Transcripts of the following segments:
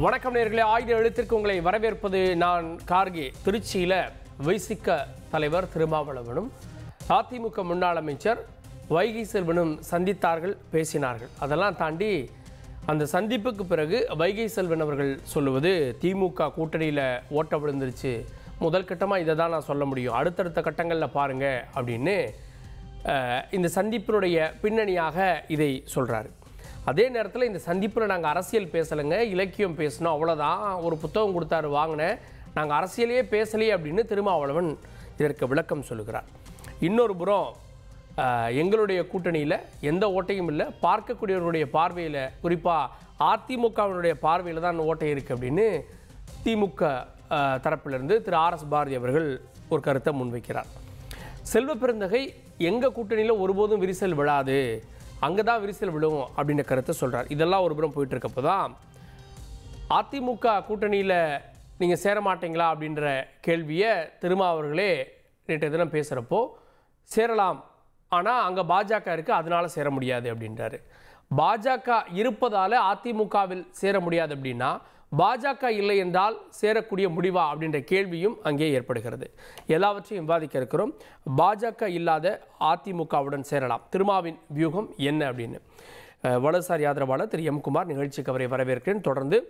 வணக்கம் நேயர்களே, ஆயுத எழுத்திற்கு உங்களை வரவேற்பது நான் கார்கே. திருச்சியில் வைசிக தலைவர் திருமாவளவனும் அதிமுக முன்னாள் அமைச்சர் வைகை செல்வனும் சந்தித்தார்கள், பேசினார்கள். அதெல்லாம் தாண்டி அந்த சந்திப்புக்கு பிறகு வைகை செல்வன் அவர்கள் சொல்லுவது திமுக கூட்டணியில் ஓட்ட விழுந்துருச்சு, முதல் கட்டமாக இதை தான் நான் சொல்ல முடியும், அடுத்தடுத்த கட்டங்களில் பாருங்கள் அப்படின்னு இந்த சந்திப்பினுடைய பின்னணியாக இதை சொல்கிறாரு. அதே நேரத்தில் இந்த சந்திப்பில் நாங்கள் அரசியல் பேசலைங்க, இலக்கியம் பேசணும், அவ்வளோதான், ஒரு புத்தகம் கொடுத்தாரு வாங்கினேன், நாங்கள் அரசியலையே பேசலையே அப்படின்னு திருமாவளவன் இதற்கு விளக்கம் சொல்லுகிறார். இன்னொரு புறம் எங்களுடைய கூட்டணியில் எந்த ஓட்டையும் இல்லை, பார்க்கக்கூடியவருடைய பார்வையில், குறிப்பாக அதிமுகவினுடைய பார்வையில் தான் ஓட்டை இருக்குது அப்படின்னு திமுக தரப்பிலிருந்து திரு RS பாரதி அவர்கள் ஒரு கருத்தை முன்வைக்கிறார். செல்வ பெருந்தகை எங்கள் கூட்டணியில் ஒருபோதும் விரிசல் விழாது, அங்கே தான் விரிசல் விழும் அப்படின்ற கருத்தை சொல்கிறார். இதெல்லாம் ஒரு புறம் போயிட்டு இருக்கப்போ தான் அதிமுக கூட்டணியில் நீங்கள் சேர மாட்டீங்களா அப்படின்ற கேள்வியை திருமாவர்களே நேற்று தினம் பேசுகிறப்போ, சேரலாம், ஆனால் அங்கே பாஜக இருக்குது, அதனால சேர முடியாது அப்படின்றாரு. பாஜக இருப்பதால் அதிமுகவில் சேர முடியாது அப்படின்னா பாஜக இல்லை என்றால் சேரக்கூடிய முடிவா அப்படின்ற கேள்வியும் அங்கே ஏற்படுகிறது. எல்லாவற்றையும் விவாதிக்க இருக்கிறோம். பாஜக இல்லாத அதிமுகவுடன் சேரலாம், திருமாவின் வியூகம் என்ன அப்படின்னு வலதுசாரி ஆதரவாளர் திரு எம் குமார் நிகழ்ச்சிக்கு அவரை வரவேற்கிறேன். தொடர்ந்து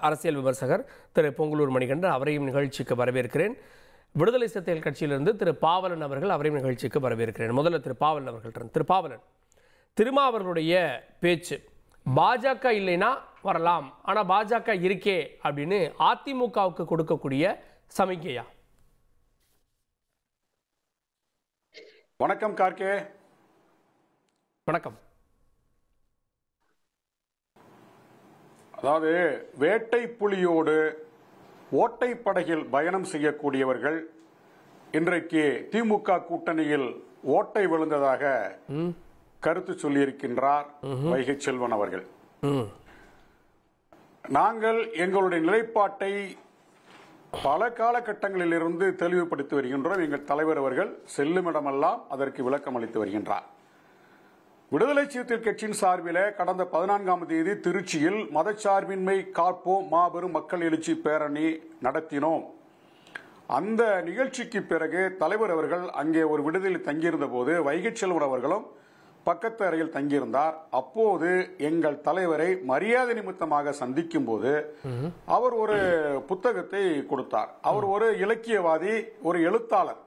அரசியல் விமர்சகர் திரு பொங்கலூர் மணிகண்டன், அவரையும் நிகழ்ச்சிக்கு வரவேற்கிறேன். விடுதலை சிறுத்தைகள் கட்சியிலிருந்து திரு பாவலன் அவர்கள், அவரையும் நிகழ்ச்சிக்கு வரவேற்கிறேன். முதல்ல திரு பாவலன் அவர்கள். திரு பாவலன், திருமாவர்களுடைய பேச்சு பாஜக இல்லைன்னா வரலாம், ஆனால் பாஜக இருக்கே அப்படின்னு அதிமுகவுக்கு கொடுக்கக்கூடிய சமிக்கையா? வணக்கம் கார்கே. வணக்கம். அதாவது வேட்டை புலியோடு ஓட்டை படகில் பயணம் செய்யக்கூடியவர்கள் இன்றைக்கு திமுக கூட்டணியில் ஓட்டை விழுந்ததாக கருத்து சொல்லியிருக்கின்றார் வைகை செல்வன் அவர்கள். நாங்கள் எங்களுடைய நிலைப்பாட்டை பல காலகட்டங்களில் இருந்து தெளிவுபடுத்தி வருகின்றோம். எங்கள் தலைவர் அவர்கள் செல்லுமிடமெல்லாம் அதற்கு விளக்கம் அளித்து வருகின்றார். விடுதலை சிறுத்தைகள் கட்சியின் சார்பில் கடந்த 14ஆம் தேதி திருச்சியில் மதச்சார்பின்மை காப்போம் மாபெரும் மக்கள் எழுச்சி பேரணி நடத்தினோம். அந்த நிகழ்ச்சிக்கு பிறகு தலைவர் அவர்கள் அங்கே ஒரு விடுதலையில் தங்கியிருந்த போது வைகை செல்வன் அவர்களும் பக்கத்து அறையில் தங்கியிருந்தார். அப்போது எங்கள் தலைவரை மரியாதை நிமித்தமாக சந்திக்கும் போது அவர் ஒரு புத்தகத்தை கொடுத்தார். அவர் ஒரு இலக்கியவாதி, ஒரு எழுத்தாளர்.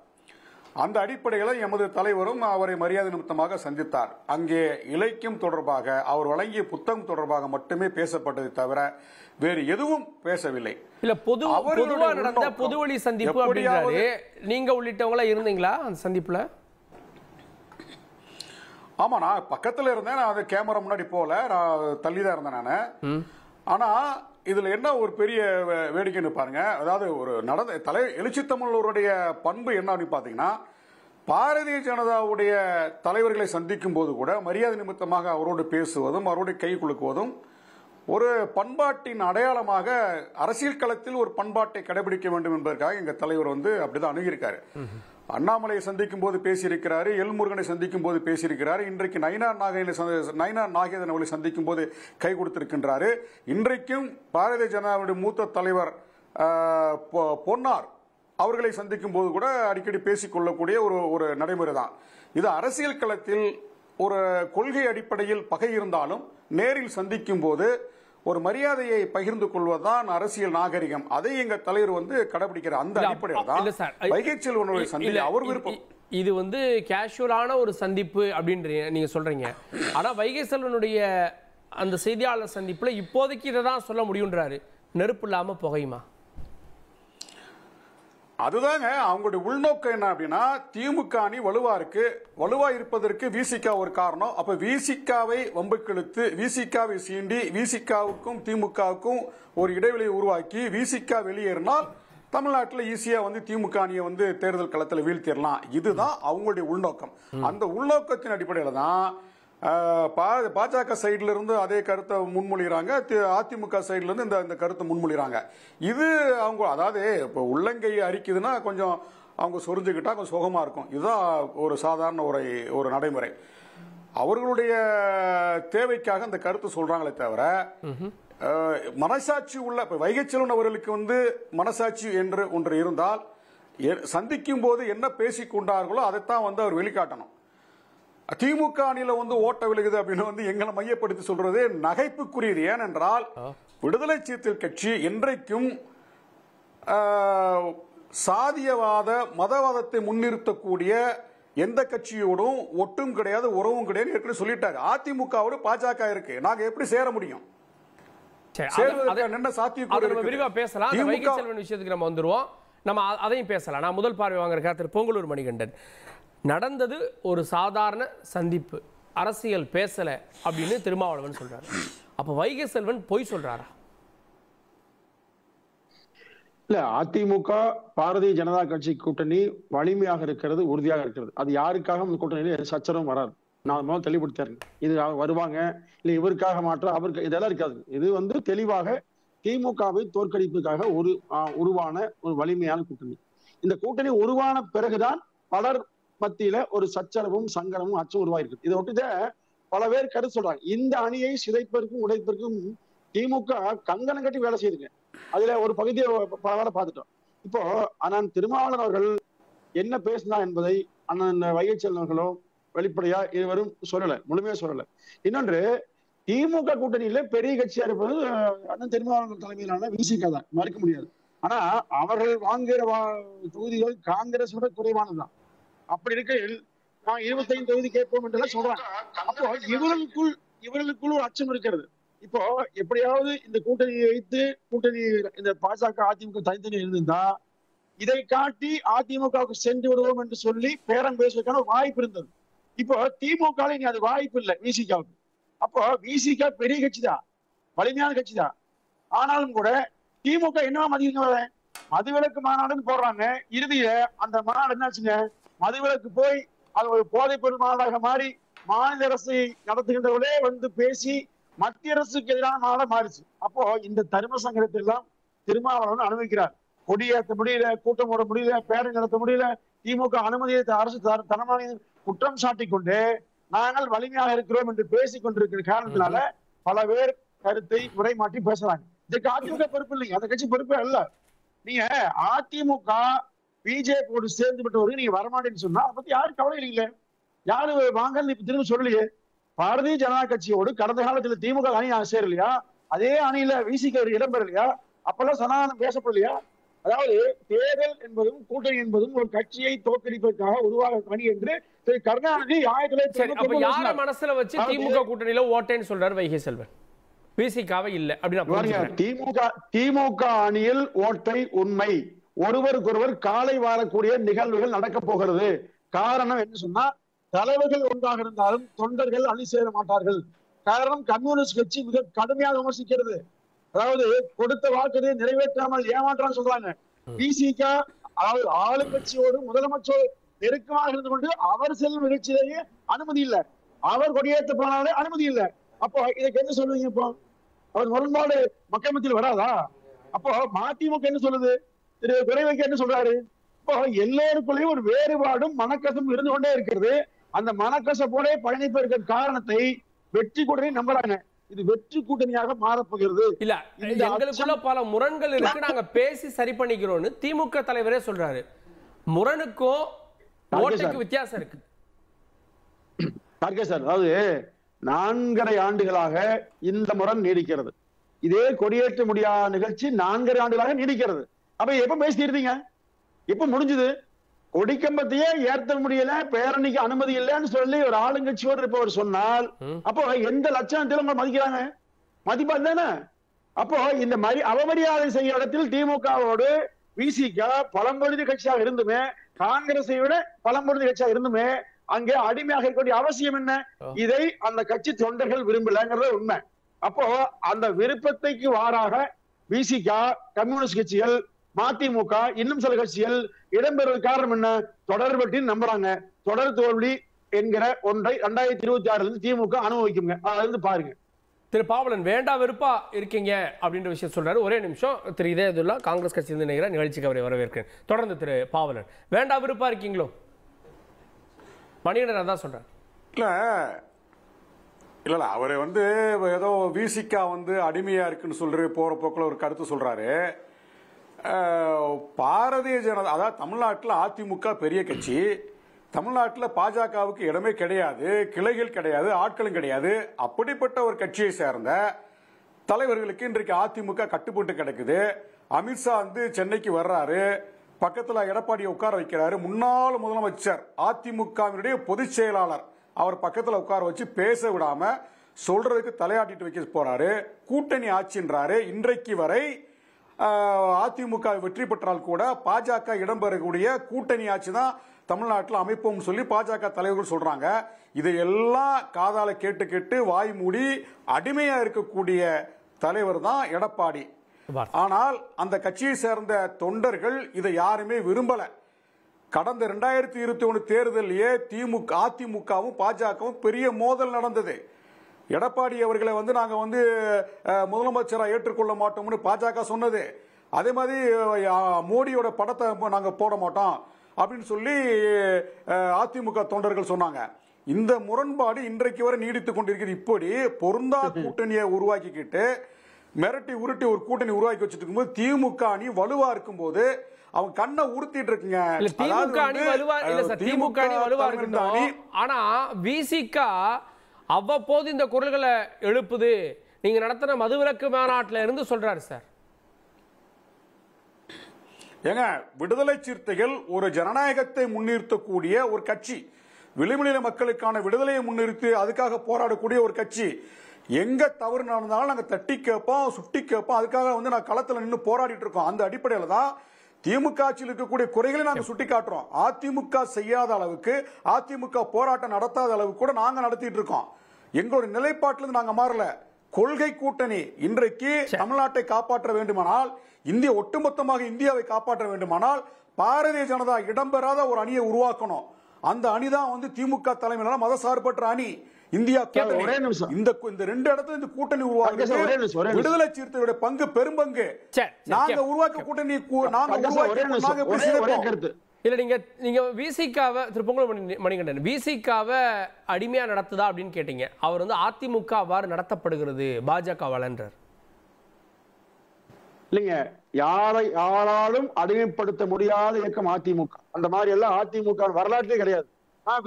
அந்த அடிப்படையில் எமது தலைவரும் அவரை மரியாதை நிமித்தமாக சந்தித்தார். அங்கே இலக்கியம் தொடர்பாக அவர் வழங்கிய புத்தகம் தொடர்பாக மட்டுமே பேசப்பட்டதை தவிர வேறு எதுவும் பேசவில்லை. இல்ல, பொதுவாக நடந்த பொதுவழி சந்திப்பு அப்படின்றாரு. நீங்க உள்ளிட்டவங்களா இருந்தீங்களா அந்த சந்திப்புல? ஆமா, நான் பக்கத்துல இருந்தேன். நான் அது கேமரா முன்னாடி போல, நான் தள்ளிதான் இருந்தேன் நானு. ஆனா இதுல என்ன ஒரு பெரிய வேடிக்கைன்னு பாருங்க. அதாவது ஒரு நடந்த எழுச்சி தமிழருடைய பண்பு என்னன்னு பாத்தீங்கன்னா, பாரதிய ஜனதாவுடைய தலைவர்களை சந்திக்கும் போது கூட மரியாதை நிமித்தமாக அவரோடு பேசுவதும் அவரோடு கை குலுக்குவதும் ஒரு பண்பாட்டின் அடையாளமாக, அரசியல் களத்தில் ஒரு பண்பாட்டை கடைபிடிக்க வேண்டும் என்பதற்காக எங்க தலைவர் அப்படிதான் அணுகியிருக்காரு. அண்ணாமலையை சந்திக்கும் போது பேசியிருக்கிறாரு, எல்முருகனை சந்திக்கும் போது பேசியிருக்கிறாரு, இன்றைக்கு நயினார் நாகேந்திரன் அவர்களை சந்திக்கும் போது கை கொடுத்திருக்கின்றாரு. இன்றைக்கும் பாரதிய ஜனதாவுடைய மூத்த தலைவர் பொன்னார் அவர்களை சந்திக்கும் போது கூட அடிக்கடி பேசிக்கொள்ளக்கூடிய ஒரு நடைமுறை தான் இது. அரசியல் களத்தில் ஒரு கொள்கை அடிப்படையில் பகை இருந்தாலும் நேரில் சந்திக்கும் போது ஒரு மரியாதையை பகிர்ந்து கொள்வதுதான் அரசியல் நாகரிகம். அதை எங்க தலைவர் கடைபிடிக்கிறார். அந்த அடிப்படையில் தான் வைகை செல்வனுடைய சந்திப்பு அவர் விருப்பம். இது கேஷுவலான ஒரு சந்திப்பு அப்படின்னு நீங்க சொல்றீங்க. ஆனா வைகை செல்வனுடைய அந்த செய்தியாளர் சந்திப்புல இப்போதைக்கு இதை தான் சொல்ல முடியுன்றாரு, நெருப்பு இல்லாம புகையுமா? அதுதாங்க அவங்களுடைய உள்நோக்கம். என்ன அப்படின்னா, திமுக அணி வலுவா இருப்பதற்கு விசிக ஒரு காரணம். அப்ப விசிகாவை வம்புக்கிழுத்து, விசிகாவை சீண்டி, விசிகாவுக்கும் திமுகவுக்கும் ஒரு இடைவெளியை உருவாக்கி விசிக வெளியேறினால் தமிழ்நாட்டில் ஈஸியா திமுக அணியை தேர்தல் களத்தில் வீழ்த்திடலாம். இதுதான் அவங்களுடைய உள்நோக்கம். அந்த உள்நோக்கத்தின் அடிப்படையில் தான் பாஜக சைட்ல இருந்து அதே கருத்தை முன்மொழிகிறாங்க, அதிமுக சைட்ல இருந்து இந்த கருத்தை முன்மொழிகிறாங்க. இது அவங்க, அதாவது இப்ப உள்ளங்கை அரிக்குதுன்னா கொஞ்சம் அவங்க சொரிஞ்சுக்கிட்டா கொஞ்சம் சுகமா இருக்கும். இதுதான் ஒரு சாதாரண ஒரு நடைமுறை. அவர்களுடைய தேவைக்காக அந்த கருத்து சொல்றாங்களே தவிர மனசாட்சி உள்ள வைகை செல்வன் அவர்களுக்கு மனசாட்சி என்று ஒன்று இருந்தால் சந்திக்கும் போது என்ன பேசிக் கொண்டார்களோ அதைத்தான் அவர் வெளிக்காட்டணும். திமுக அணியில ஓட்ட விழுகுது அப்படின்னு எங்களை மையப்படுத்தி சொல்றது நகைப்புக்குரியது. ஏனென்றால் விடுதலை சிறுத்தைகள் கட்சி என்றைக்கும் சாதியவாத மதவாதத்தை முன்னிறுத்தக்கூடிய எந்த கட்சியோடும் ஒட்டும் கிடையாது, உறவும் கிடையாது ஏற்கனவே சொல்லிட்டாரு. அதிமுகவோடு பாஜக இருக்கு, நாங்க எப்படி சேர முடியும்? விரிவா பேசலாம். வைகை செல்வன் விஷயத்துக்கு நம்ம வந்துருவோம், நம்ம அதையும் பேசலாம். நான் முதல் பார்வை வாங்குற திரு பொங்கலூர் மணிகண்டன், நடந்தது ஒரு சாதாரண சந்திப்பு, அரசியல் பேசல அப்படின்னு திருமாவளவன் சொல்றாரு. அப்ப வைகை செல்வன் பொய் சொல்றாரா? இல்ல, அதிமுக பாரதிய ஜனதா கட்சி கூட்டணி வலிமையாக இருக்கிறது, உறுதியாக இருக்கிறது. அது யாருக்காக இந்த கூட்டணியில சச்சரவும் வராது. நான் முதல்ல தெளிவுபடுத்தேன். இது வருவாங்க இல்ல இவருக்காக மாற்ற அவருக்கு இதெல்லாம் இருக்காது. இது தெளிவாக திமுகவை தோற்கடிப்புக்காக உருவான ஒரு வலிமையான கூட்டணி. இந்த கூட்டணி உருவான பிறகுதான் பலர் மத்தியில ஒரு சச்சரவும் சங்கடமும் அச்சம் உருவாயிருக்கு. இதை ஒட்டித பல பேர் கருத்து சொல்றாங்க. இந்த அணியை சிதைப்பதற்கும் உடைப்பதற்கும் திமுக கங்கணம் கட்டி வேலை செய்யுதுங்க. அதுல ஒரு பகுதியை பல பார்த்துட்டோம். இப்போ அண்ணன் திருமாவளவன் அவர்கள் என்ன பேசினா என்பதை அண்ணன் வைகை செல்வன் அவர்களோ வெளிப்படையா இருவரும் சொல்லல, முழுமையா சொல்லல. இன்னொன்று, திமுக கூட்டணியில பெரிய கட்சியா இருப்பது அண்ணன் திருமாவளவன் தலைமையிலான விசிக தான், மறுக்க முடியாது. ஆனா அவர்கள் வாங்குகிற தொகுதிகள் காங்கிரஸ் விட குறைவானதுதான். அப்படி இருக்கையில் நான் 25 தொகுதி கேட்போம் என்றெல்லாம் சொல்றாங்க. அப்போ இவர்களுக்குள் ஒரு அச்சம் இருக்கிறது. இப்போ எப்படியாவது இந்த கூட்டணியை வைத்து இந்த பாஜக அதிமுக தனித்தனி இருந்திருந்தா இதை காட்டி அதிமுகவுக்கு சென்று விடுவோம் என்று சொல்லி பேரம் பேசுவதற்கான வாய்ப்பு இருந்தது. இப்போ திமுக இனி அது வாய்ப்பு இல்லை விசிகாவுக்கு. அப்போ விசிக பெரிய கட்சி தான், வலிமையான கட்சி தான். ஆனாலும் கூட திமுக என்ன மதுவிலக்கு மாநாடுன்னு போடுறாங்க. இறுதியில அந்த மாநாடு என்னாச்சுங்க, மதுவிலக்கு போய் அது ஒரு போதைப் பொருள் மாநாடாக மாறி மாநில அரசை நடத்துகின்றவர்களே பேசி மத்திய அரசுக்கு எதிரான மாநாட மாறிச்சு. அப்போ இந்த தர்ம சங்கடத்தை எல்லாம் திருமாவளவன் அனுபவிக்கிறார். கொடியேற்ற முடியல, கூட்டம் போட முடியல, பேரணி நடத்த முடியல, திமுக அனுமதியை அரசு தனமான குற்றம் சாட்டிக் கொண்டு நாங்கள் வலிமையாக இருக்கிறோம் என்று பேசிக் கொண்டிருக்கிற காரணத்தினால பல பேர் கருத்தை முறைமாற்றி பேசுறாங்க. இதுக்கு அதிமுக பொறுப்பு இல்லைங்க, அந்த கட்சி பொறுப்பே அல்ல. நீங்க அதிமுக பிஜேபியோடு சேர்ந்து விட்டவர்கள் நீங்க வரமாட்டேன்னு சொன்னா அதை பத்தி யாரும் கவலை இல்லைங்களே, யாரு வாங்கன்னு இப்ப திரும்ப சொல்லலையே. பாரதிய ஜனதா கட்சியோடு கடந்த காலத்துல திமுக அணி சேரலையா, அதே அணியில விசிக இடம்பெறலையா, அப்பெல்லாம் சனாதனம் பேசப்படலையா? அதாவது தேர்தல் என்பதும் கூட்டணி என்பதும் ஒரு கட்சியை தோற்கடிப்பதற்காக உருவாக அணி என்று கருணாநிதி யார மனசுல வச்சு திமுக கூட்டணியில ஓட்டேன்னு சொல்றாரு வைகை செல்வன், விசிகாவை இல்ல அப்படின்னு. திமுக அணியில் ஓட்டை உண்மை, ஒருவருக்கொருவர் காலை வாரக்கூடிய நிகழ்வுகள் நடக்க போகிறது. காரணம் என்ன சொன்னா, தலைவர்கள் ஒன்றாக இருந்தாலும் தொண்டர்கள் அணி சேர மாட்டார்கள். காரணம், கம்யூனிஸ்ட் கட்சி மிக கடுமையாக விமர்சிக்கிறது. அதாவது கொடுத்த வாக்குறுதியை நிறைவேற்றாமல் ஏமாற்றான்னு சொல்றாங்க. விசிக அதாவது ஆளுங்கட்சியோடு முதலமைச்சர் நெருக்கமாக இருந்து கொண்டு அவர் செல்லும் நிகழ்ச்சியிலேயே அனுமதி இல்லை, அவர் கொடியேற்ற போனாலே அனுமதி இல்லை. அப்போ இதுக்கு என்ன சொல்லுவீங்க? இப்போ அவர் முரண்பாடு மக்கள் மத்தியில் வராதா? அப்போ மதிமுக என்ன சொல்லுது, திரு துரைவைக்கு என்ன சொல்றாரு? இப்போ எல்லோருக்குள்ளேயும் ஒரு வேறுபாடும் மனக்கசம் இருந்து கொண்டே இருக்கிறது. அந்த மனக்கசப்போட பயணிப்பதற்கு காரணத்தை வெற்றி கூட்டணி நம்புறாங்க. இது வெற்றி கூட்டணியாக மாறப்போகிறது. இல்ல, எங்களுக்குள்ள பல முரண்கள் இருக்கு, நாங்க பேசி சரி பண்ணிக்கிறோம்னு திமுக தலைவரே சொல்றாரு. முரணுக்கும் ஓட்டுக்கு வித்தியாசம் இருக்கு. அதாவது 4.5 ஆண்டுகளாக இந்த முரண் நீடிக்கிறது. இதே கொடியேற்ற முடியாத நிகழ்ச்சி 4.5 ஆண்டுகளாக நீடிக்கிறது. அப்ப எப்ப பேசிட்டீங்க? எப்ப முடிஞ்சது? கொடிக்கம்பத்தையே ஏற்ற முடியல, பேரணிக்கு அனுமதி இல்லைன்னு சொல்லி ஒரு ஆளுங்கட்சியோடு இருப்பவர் சொன்னால் அப்போ எந்த லட்சணத்தில் உங்களை மதிக்கிறாங்க? மதிப்பா தானே? அப்போ இந்த அவமரியாதை செய்ய இடத்தில் திமுகவோடு விசிக பழம்பொழுது கட்சியாக இருந்துமே, காங்கிரஸை விட பழம்பொழுது கட்சியாக இருந்துமே அங்கே அடிமையாக இருக்கக்கூடிய அவசியம் என்ன? இதை அந்த கட்சி தொண்டர்கள் விரும்பலங்கிறது உண்மை. அப்போ அந்த விருப்பத்தைக்கு வாராக விசிக, கம்யூனிஸ்ட் கட்சிகள், மதிமுக, இன்னும் சில கட்சிகள் இடம்பெறுவது காரணம் என்ன? தொடர்பட்டின் நம்புறாங்க. தொடர் தோல்வி என்கிற ஒன்றை 2026 திமுக அனுபவிக்குங்க. அதுல பாருங்க. திரு பாவலன் வேண்டா வெறுப்பா இருக்கீங்க அப்படின்ற விஷயம் சொல்றாரு. ஒரே நிமிஷம், திரு இதயதுல்லா காங்கிரஸ் கட்சியிலிருந்து நினைக்கிற நிகழ்ச்சிக்கு அவரை வரவேற்கிறேன். தொடர்ந்து திரு பாவலன், வேண்டா வெறுப்பா இருக்கீங்களோ? மணிகண்டன் அதான் சொல்றேன். இல்ல, இல்ல அவரு வந்து ஏதோ விசிகா வந்து அடிமையா இருக்குன்னு சொல்ற போற போக்குல ஒரு கருத்து சொல்றாரு. பாரதிய ஜனதா, அதாவது தமிழ்நாட்டில் அதிமுக பெரிய கட்சி, தமிழ்நாட்டில் பாஜகவுக்கு இடமே கிடையாது, கிளைகள் கிடையாது, ஆட்களும் கிடையாது. அப்படிப்பட்ட ஒரு கட்சியை சேர்ந்த தலைவர்களுக்கு இன்றைக்கு அதிமுக கட்டுப்பட்டு கிடக்குது. அமித்ஷா வந்து சென்னைக்கு வர்றாரு, பக்கத்தில் எடப்பாடியை உட்கார வைக்கிறாரு. முன்னாள் முதலமைச்சர் அதிமுகவினுடைய பொதுச் செயலாளர் அவர் பக்கத்தில் உட்கார வச்சு பேச விடாம சொல்றதுக்கு தலையாட்டிட்டு வைக்க போறாரு. கூட்டணி ஆட்சின்றாரு. இன்றைக்கு வரை அதிமுக வெற்றி பெற்றால் கூட பாஜக இடம்பெறக்கூடிய கூட்டணி ஆட்சி தான் தமிழ்நாட்டில் அமைப்போம் சொல்லி பாஜக தலைவர்கள் சொல்றாங்க. இதையெல்லாம் காதால கேட்டு கேட்டு வாய் மூடி அடிமையா இருக்கக்கூடிய தலைவர் தான் எடப்பாடி. ஆனால் அந்த கட்சியை சேர்ந்த தொண்டர்கள் இதை யாருமே விரும்பல. கடந்த 2021 தேர்தலிலேயே அதிமுகவும் பாஜகவும் பெரிய மோதல் நடந்தது. எடப்பாடி அவர்களை வந்து நாங்க வந்து முதலமைச்சராக ஏற்றுக்கொள்ள மாட்டோம்னு பாஜக சொன்னது. அதே மாதிரி மோடியோட படத்தை நாங்க போட மாட்டோம் அப்படின்னு சொல்லி அதிமுக தொண்டர்கள் சொன்னாங்க. இந்த முரண்பாடு இன்றைக்கு வரை நீடித்துக் கொண்டிருக்கிறது. இப்படி பொருந்தா கூட்டணியை உருவாக்கிக்கிட்டு மிரட்டி உருட்டி ஒரு கூட்டணி உருவாக்கி வச்சுட்டு இருக்கும்போது திமுக அணி வலுவா இருக்கும் போது அவங்க கண்ணை உறுத்திட்டு இருக்குங்க. திமுக அணி வலுவா இருக்கட்டும், ஆனா விசிக அவ்வப்போது இந்த குரல்களை எழுப்புது. நீங்க நடத்தின மதுவிலக்கு மாநாட்டில் இருந்து சொல்றாரு சார். ஏங்க, விடுதலை சிறுத்தைகள் ஒரு ஜனநாயகத்தை முன்னிறுத்தக்கூடிய ஒரு கட்சி, விளிம்புநிலை மக்களுக்கான விடுதலையை முன்னிறுத்தி அதுக்காக போராடக்கூடிய ஒரு கட்சி. எங்க தவறு நடந்தாலும் நாங்க தட்டி கேட்போம், சுட்டி கேட்போம். அதுக்காக வந்து நான் களத்துல நின்று போராடிட்டு இருக்கோம். அந்த அடிப்படையில் தான் திமுக ஆட்சியில் இருக்கக்கூடிய குறைகளை நாங்க சுட்டி காட்டுறோம். அதிமுக செய்யாத அளவுக்கு, அதிமுக போராட்டம் நடத்தாத அளவுக்கு கூட நாங்க நடத்திட்டு இருக்கோம். எங்களுடைய நிலைப்பாட்டிலிருந்து நாங்க மாறல. கொள்கை கூட்டணி இன்றைக்கு தமிழ்நாட்டை காப்பாற்ற வேண்டுமானால், இந்திய ஒட்டுமொத்தமாக இந்தியாவை காப்பாற்ற வேண்டுமானால் பாரதிய ஜனதா இடம்பெறாத ஒரு அணியை உருவாக்கணும். அந்த அணிதான் வந்து திமுக தலைமையிலான மதசார்பற்ற அணி. இந்தியா இந்த ரெண்டு இடத்துல இந்த கூட்டணி உருவாக்குறது விடுதலை சிறுத்தைகளுடைய பங்கு, பெரும்பங்கு. நாங்க உருவாக்க கூட்டணி இல்ல நீங்க விசிகாவை திருப்பங்குளம் மணிகண்டன் விசிகாவை அடிமையா நடத்துதா அப்படின்னு கேட்டீங்க. அவர் வந்து அதிமுக அவ்வாறு நடத்தப்படுகிறது பாஜகவாளன்றார். இல்லைங்க, யாராலும் அடிமைப்படுத்த முடியாத இயக்கம் அதிமுக. அந்த மாதிரி எல்லாம் அதிமுக வரலாற்றே கிடையாது.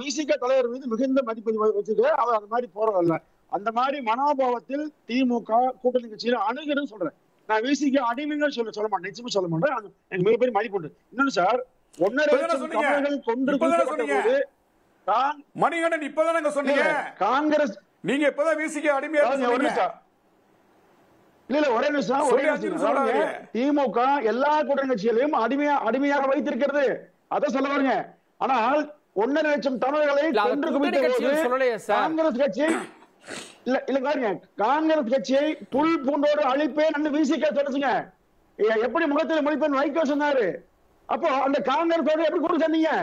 விசிக தலைவர் மீது மிகுந்த மதிப்பு வச்சுட்டு அவர் அந்த மாதிரி போறதில்ல. அந்த மாதிரி மனோபாவத்தில் திமுக கூட்டணி கட்சியில அணுகுன்னு சொல்றேன். நான் விசிக அடிமைகள் சொல்ல மாட்டேன், நிச்சயமா சொல்ல மாட்டேன். எனக்கு மிகப்பெரிய மதிப்பு உண்டு. இன்னொன்னு சார், 1.5 லட்சம் தமிழர்கள் கொண்டு மணிகண்டன் இப்பதானங்க சொன்னீங்க காங்கிரஸ் நீங்க இப்பதான் விசிக அடிமையா இல்ல ஒரே நிமிஷம். திமுக எல்லா கூட்டணி கட்சிகளையும் அடிமையாக வைத்திருக்கிறது, அதை சொல்ல வருங்க. ஆனால் 1.5 லட்சம் தமிழர்களை கொன்று குவித்த காங்கிரஸ் கட்சி இல்ல பாருங்க, காங்கிரஸ் கட்சியை புல் பூண்டோடு அழிப்பேன் விசிக சொல்லுங்க. எப்படி முகத்தில் முடிப்பேன் வைகோ சொன்னாரு. அப்போ அந்த காங்கிரஸ் எப்படி கூட சொன்னீங்க?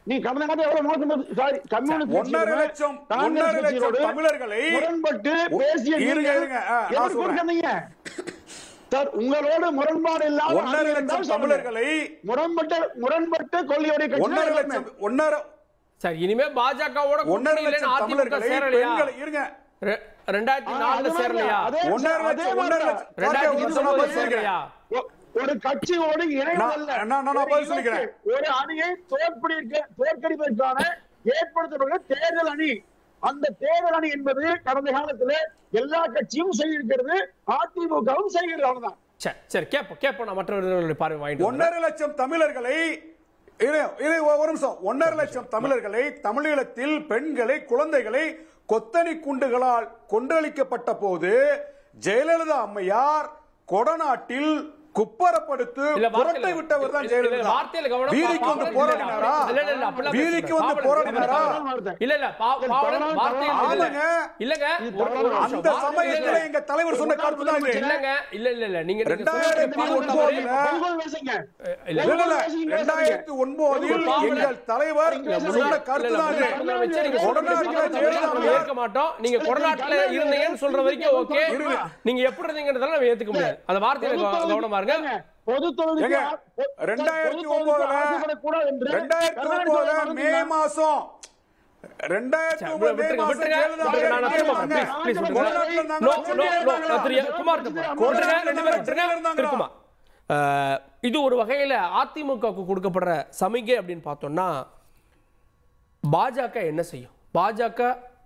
நீ கடந்த எவ்வளவு மோசம். சாரி, கம்யூனிஸ்ட் தமிழர்களை முரண்பட்டு பேசிய சொன்னீங்க சார். உங்களோட முரண்பாடு இல்லாத தமிழர்களை முரண்பட்டு கொள்கையோட சார் இனிமே பாஜகவோட 1.5 லட்சம் தமிழர்களை இருங்க 2004 சேரலையா? 2019 சேரலையா? ஒரு கட்சியோடு இணைவதல்ல, ஒரு அணியை தோற்கடிப்பதற்கான ஏற்படுத்தப்பட்ட தேர்தல் அணி. அந்த தேர்தல் அணி என்பது கடந்த காலத்தில் எல்லா கட்சியும் செய்திருக்கிறது, அதிமுகவும் செய்கிறது. அவ்வளவுதான். சரி கேப்போம் நான் மற்றவர்களுடைய பார்வை வாங்கிட்டு 1.5 லட்சம் தமிழர்களை ஒரு நிமிஷம் 1.5 லட்சம் தமிழர்களை தமிழீழத்தில் பெண்களை குழந்தைகளை கொத்தனி குண்டுகளால் கொன்றளிக்கப்பட்ட போது ஜெயலலிதா அம்மையார் கொடநாட்டில் குப்பரப்படுத்து புரட்டை விட்டவர் தான் ஜெயலலிதா. வீதிக்கு வந்து போராடினாரா? வீதிக்கு வந்து போராடினாரா? இல்லங்க அந்த சமயத்துல எங்க தலைவர் சொன்ன கருத்து தான் இது. இல்லங்க நீங்க 2009 எங்கள் தலைவர் சொன்ன கருத்து தான் இது. ஏற்க மாட்டோம். நீங்க கொடநாட்டுல இருந்தீங்கன்னு சொல்ற வரைக்கும் ஓகே. நீங்க எப்படி இருந்தீங்கன்றதால நம்ம ஏத்துக்க முடியாது. அந்த வார்த்தையில கவனமா இருங்க. 2009 மே மாசம் 2009 மே மாசம் ஜெயலலிதா இது ஒரு வகையில அதிமுகவுக்கு கொடுக்கப்படுற சமிகை அப்படின்னு பார்த்தோம்னா பாஜக என்ன செய்யும்? பாஜக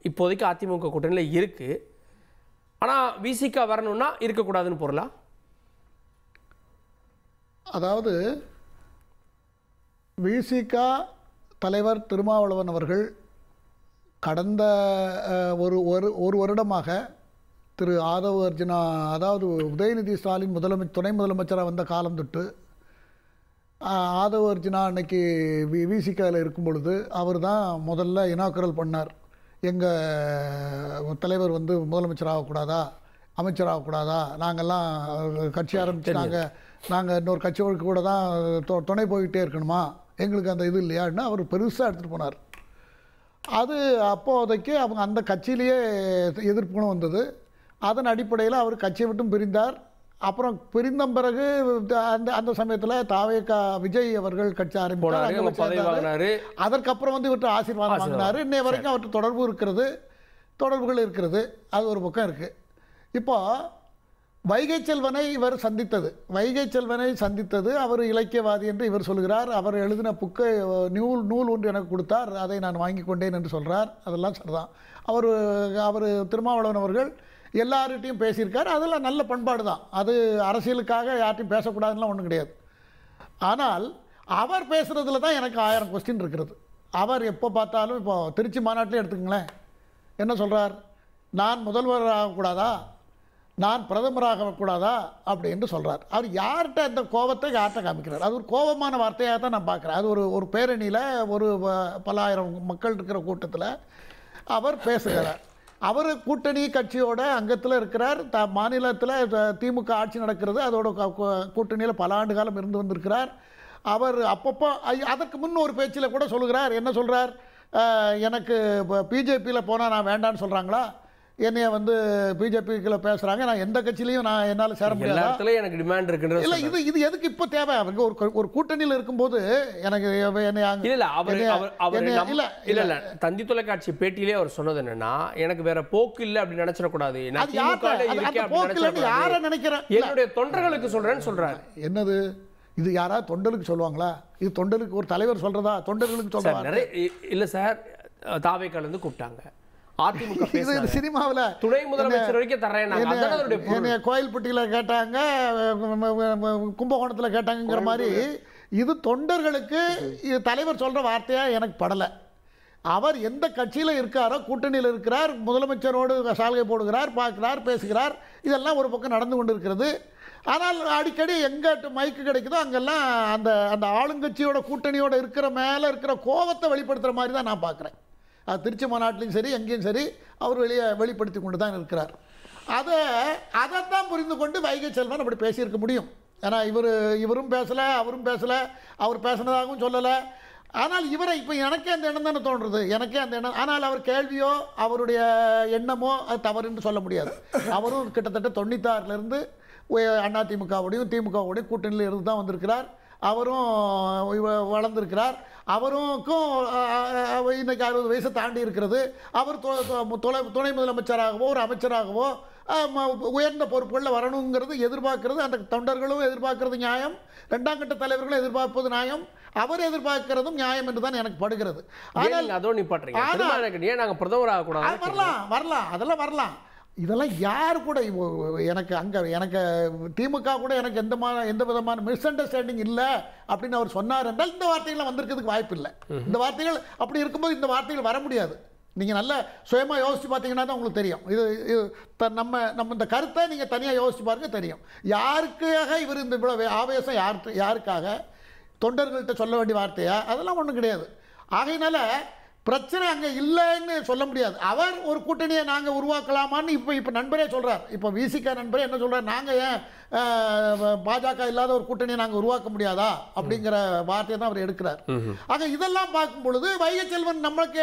இப்போதைக்கு அதிமுக கூட்டணியில இருக்கு, ஆனா விசிக வரணும்னா இருக்கக்கூடாதுன்னு பொருளா? அதாவது விசிக தலைவர் திருமாவளவன் அவர்கள் கடந்த ஒரு வருடமாக திரு ஆதவ அர்ஜுனா, அதாவது உதயநிதி ஸ்டாலின் துணை முதலமைச்சராக வந்த காலம் தொட்டு ஆதவ அர்ஜுனா அன்னைக்கு விசிகாவில் இருக்கும் பொழுது அவர் தான் முதல்ல இனாக்குரல் பண்ணார். எங்கள் தலைவர் முதலமைச்சர் ஆகக்கூடாதா, அமைச்சர் ஆகக்கூடாதா, நாங்கள்லாம் கட்சி ஆரம்பிச்சு நாங்கள் இன்னொரு கட்சியோடு கூட தான் துணை போய்கிட்டே இருக்கணுமா, எங்களுக்கு அந்த இது இல்லையான்னு அவர் பெருசாக எடுத்துகிட்டு போனார். அது அப்போதைக்கு அவங்க அந்த கட்சியிலேயே எதிர்ப்புகளும் வந்தது. அதன் அடிப்படையில் அவர் கட்சியை விட்டும் பிரிந்தார். அப்புறம் பிரிந்த பிறகு அந்த சமயத்தில் தாவேகா விஜய் அவர்கள் கட்சி ஆரம்பித்தார். அதற்கப்புறம் இவர்கிட்ட ஆசீர்வாதம் வாங்கினார். இன்னைய வரைக்கும் அவர்கிட்ட தொடர்புகள் இருக்கிறது. அது ஒரு பக்கம் இருக்குது. இப்போ வைகை செல்வனை இவர் சந்தித்தது அவர் இலக்கியவாதி என்று இவர் சொல்கிறார். அவர் எழுதின புக்கை நூல் ஒன்று எனக்கு கொடுத்தார், அதை நான் வாங்கி கொண்டேன் என்று சொல்கிறார். அதெல்லாம் சரிதான். அவர் திருமாவளவன் அவர்கள் எல்லார்கிட்டையும் பேசியிருக்கார். அதெல்லாம் நல்ல பண்பாடு தான். அது அரசியலுக்காக யார்ட்டையும் பேசக்கூடாதுலாம் ஒன்றும் கிடையாது. ஆனால் அவர் பேசுகிறதுல தான் எனக்கு 1000 கொஸ்டின் இருக்கிறது. அவர் எப்போ பார்த்தாலும் இப்போ திருச்சி மாநாட்டிலே எடுத்துக்கங்களேன், என்ன சொல்கிறார்? நான் முதல்வர் ஆகக்கூடாதா, நான் பிரதமராகக்கூடாதா அப்படின்னு சொல்கிறார். அவர் யார்கிட்ட அந்த கோபத்தை யார்கிட்ட காமிக்கிறார்? அது ஒரு கோபமான வார்த்தையாக தான் நான் பார்க்குறேன். அது ஒரு பேரணியில் பல ஆயிரம் மக்கள் இருக்கிற கூட்டத்தில் அவர் பேசுகிறார். அவர் கூட்டணி கட்சியோட அங்கத்தில் இருக்கிறார். மாநிலத்தில் திமுக ஆட்சி நடக்கிறது, அதோட கூட்டணியில் பல ஆண்டு காலம் இருந்து வந்திருக்கிறார். அவர் அப்பப்போ அதற்கு முன் ஒரு பேச்சில் கூட சொல்கிறார். என்ன சொல்கிறார்? எனக்கு பிஜேபியில் போனால் நான் வேண்டான்னு சொல்கிறாங்களா, என்னைய பிஜேபிக்குள்ள பேசுறாங்க, நான் எந்த கட்சியிலையும் என்னால் சேர முடியாது, எனக்கு டிமாண்ட் இருக்குன்ற இல்ல. இது எதுக்கு இப்ப தேவை? அவங்க ஒரு கூட்டணியில் இருக்கும்போது எனக்கு தந்தி தொலைக்காட்சி பேட்டியிலே அவர் சொன்னது என்னன்னா, எனக்கு வேற போக்கு இல்லை அப்படி நினைச்சிடக்கூடாது, யார நினைக்கிறேன், என்னுடைய தொண்டர்களுக்கு சொல்றேன்னு சொல்றாரு. என்னது இது? யாராவது தொண்டர்களுக்கு சொல்லுவாங்களா? இது தொண்டர்களுக்கு ஒரு தலைவர் சொல்றதா? தொண்டர்களுக்கு சொல்றாங்க இல்ல சார். தாவேக்கால இருந்து கூப்பிட்டாங்க, அதிமுக சினிமாவில் துணை முதலமைச்சர் வரைக்கும் தர்றேன், கோயில்பட்டியில் கேட்டாங்க, கும்பகோணத்தில் கேட்டாங்கிற மாதிரி. இது தொண்டர்களுக்கு தலைவர் சொல்ற வார்த்தையா எனக்கு படலை. அவர் எந்த கட்சியில் இருக்காரோ, கூட்டணியில் இருக்கிறார், முதலமைச்சரோடு சால்கை போடுகிறார், பார்க்கிறார், பேசுகிறார், இதெல்லாம் ஒரு பக்கம் நடந்து கொண்டு இருக்கிறது. ஆனால் அடிக்கடி எங்கே மைக்கு கிடைக்குதோ அங்கெல்லாம் அந்த ஆளுங்கட்சியோட கூட்டணியோட மேலே இருக்கிற கோபத்தை வெளிப்படுத்துகிற மாதிரி தான் நான் பார்க்குறேன். அது திருச்சி மாநாட்டிலையும் சரி, எங்கேயும் சரி, அவர் வெளிப்படுத்தி கொண்டு தான் இருக்கிறார். அதைத்தான் புரிந்து கொண்டு வைகை செல்வன் அப்படி பேசியிருக்க முடியும். ஏன்னா இவரும் பேசலை, அவரும் பேசலை, அவர் பேசினதாகவும் சொல்லலை. ஆனால் இவரை இப்போ எனக்கே அந்த எண்ணம் தானே தோன்றுறது, எனக்கே அந்த எண்ணம். ஆனால் அவர் கேள்வியோ அவருடைய எண்ணமோ அது தவறுன்னு சொல்ல முடியாது. அவரும் கிட்டத்தட்ட 96லேருந்து அதிமுகவோடையும் திமுகவோடையும் கூட்டணியில் இருந்து தான் வந்திருக்கிறார். அவரும் வளர்ந்திருக்கிறார். அவருக்கும் இன்னைக்கு 60 வயசை தாண்டி இருக்கிறது. அவர் துணை முதலமைச்சராகவோ ஒரு அமைச்சராகவோ உயர்ந்த பொறுப்புகளில் வரணுங்கிறது எதிர்பார்க்கிறது அந்த தொண்டர்களும் எதிர்பார்க்கிறது நியாயம், 2ஆம் கட்ட தலைவர்களும் எதிர்பார்ப்பது நியாயம், அவர் எதிர்பார்க்கிறதும் நியாயம் என்று தான் எனக்கு படுகிறது. ஆனால் வரலாம், அதெல்லாம் வரலாம். இதெல்லாம் யார் கூட எனக்கு திமுக கூட எனக்கு எந்த விதமான மிஸ் அண்டர்ஸ்டாண்டிங் இல்லை அப்படின்னு அவர் சொன்னார் என்றால் இந்த வார்த்தைகள் வந்திருக்கிறதுக்கு வாய்ப்பு இல்லை. இந்த வார்த்தைகள் அப்படி இருக்கும்போது இந்த வார்த்தைகள் வர முடியாது. நீங்கள் நல்லா சுயமாக யோசித்து பார்த்தீங்கன்னா தான் உங்களுக்கு தெரியும். இது நம்ம இந்த கருத்தை நீங்கள் தனியாக யோசித்து பாருங்க, தெரியும் யாருக்காக இவர் இந்த இவ்வளோ ஆவேசம், யாருக்காக தொண்டர்கள்ட்ட சொல்ல வேண்டிய வார்த்தையா? அதெல்லாம் ஒன்றும் கிடையாது. ஆகையினால பிரச்சனை அங்கே இல்லைன்னு சொல்ல முடியாது. அவர் ஒரு கூட்டணியை நாங்கள் உருவாக்கலாமான்னு இப்போ நண்பரே சொல்கிறார். இப்போ விசிக நண்பரே என்ன சொல்கிறார்? நாங்கள் ஏன் பாஜக இல்லாத ஒரு கூட்டணியை நாங்கள் உருவாக்க முடியாதா அப்படிங்கிற வார்த்தையை தான் அவர் எடுக்கிறார். ஆக இதெல்லாம் பார்க்கும் பொழுது வைகை செல்வன் நம்மளுக்கு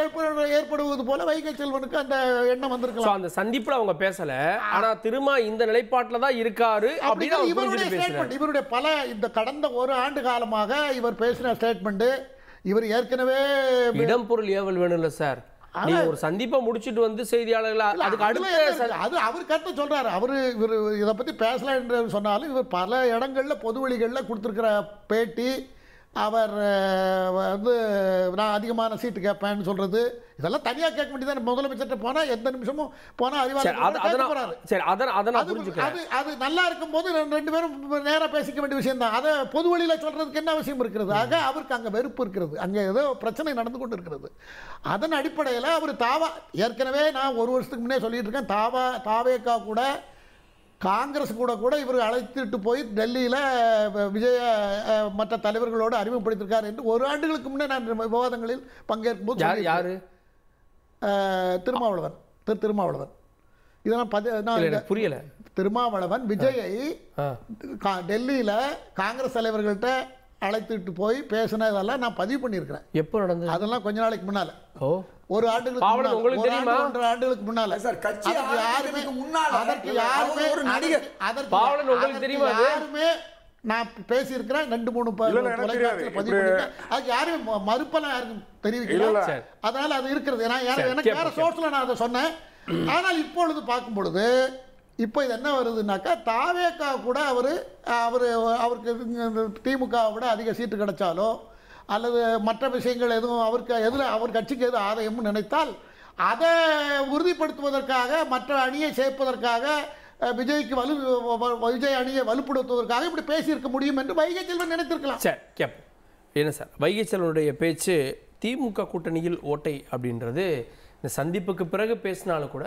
ஏற்படுவது போல வைகை செல்வனுக்கு அந்த எண்ணம் வந்திருக்கலாம். அந்த சந்திப்பில் அவங்க பேசல, ஆனால் திரும்ப இந்த நிலைப்பாட்டில் தான் இருக்காரு அப்படின்னு இவருடைய ஸ்டேட்மெண்ட், இவருடைய இந்த கடந்த ஒரு ஆண்டு காலமாக இவர் பேசின ஸ்டேட்மெண்ட், இவர் ஏற்கனவே இடம் பொருள் ஏவல் வேணும் இல்லை சார், நீங்க ஒரு சந்திப்பை முடிச்சிட்டு வந்து செய்தியாளர்களா அதுக்கு அடுத்த அது அவர் கருத்து சொல்றாரு. அவரு இவர் இதை பத்தி பேசலாம் என்று சொன்னாலும் இவர் பல இடங்கள்ல பொது வழிகளில் கொடுத்துருக்கிற பேட்டி, அவர் வந்து நான் அதிகமான சீட்டு கேட்பேன்னு சொல்றது, இதெல்லாம் தனியா கேட்க வேண்டியது. முதலமைச்சர்கிட்ட போனா எந்த நிமிஷமும் போனா அறிவாளர் அது நல்லா இருக்கும் போது ரெண்டு பேரும் நேரா பேசிக்க வேண்டிய விஷயம் தான். அதை பொது வழியில சொல்றதுக்கு என்ன அவசியம் இருக்கிறது? ஆக அவருக்கு அங்க வெறுப்பு இருக்கிறது, அங்க ஏதோ பிரச்சனை நடந்து கொண்டு இருக்கிறது. அதன் அடிப்படையில் அவர் ஏற்கனவே நான் ஒரு வருஷத்துக்கு முன்னே சொல்லிட்டு இருக்கேன், தாவேக்கா கூட காங்கிரஸ் கூட இவர் அழைத்துட்டு போய் டெல்லியில் விஜய மற்ற தலைவர்களோடு அறிமுகப்படுத்திருக்கார் என்று ஒரு ஆண்டுகளுக்கு முன்னே நான் விவாதங்களில் பங்கேற்கும் போது யாரு திருமாவளவன் இதெல்லாம் புரியல. திருமாவளவன் விஜயை டெல்லியில் காங்கிரஸ் தலைவர்கள்ட்ட அழைத்துட்டு போய் பேசினதெல்லாம் நான் பதிவு பண்ணியிருக்கிறேன். எப்போ நடந்தது? அதெல்லாம் கொஞ்ச நாளைக்கு முன்னால, ஒரு ஆண்டுகளுக்கு முன்னால. யாருமே நான் பேசியிருக்கிறேன், 2-3 தொலைக்காட்சியில் பதிவு பண்ணிருக்கேன். அதுக்கு யாருமே மறுப்பெல்லாம் யாருக்கும் தெரிவிக்கல. அதனால அது இருக்கிறது. எனக்கு வேற சோர்ஸ்ல நான் அதை சொன்னேன். ஆனால் இப்பொழுது பார்க்கும் பொழுது இப்போ இது என்ன வருதுன்னாக்கா, தாவேக்கா கூட அவருக்கு திமுகவை விட அதிக சீட்டு கிடைச்சாலோ அல்லது மற்ற விஷயங்கள் எதுவும் அவர் கட்சிக்கு எது ஆதாயம்னு நினைத்தால் அதை உறுதிப்படுத்துவதற்காக, மற்ற அணியை சேர்ப்பதற்காக, விஜய் அணியை வலுப்படுத்துவதற்காக இப்படி பேசியிருக்க முடியும் என்று வைகை செல்வன் நினைத்திருக்கலாம். சார் கேட்போம். என்ன சார் வைகை செல்வனுடைய பேச்சு திமுக கூட்டணியில் ஓட்டை அப்படின்றது இந்த சந்திப்புக்கு பிறகு பேசினாலும் கூட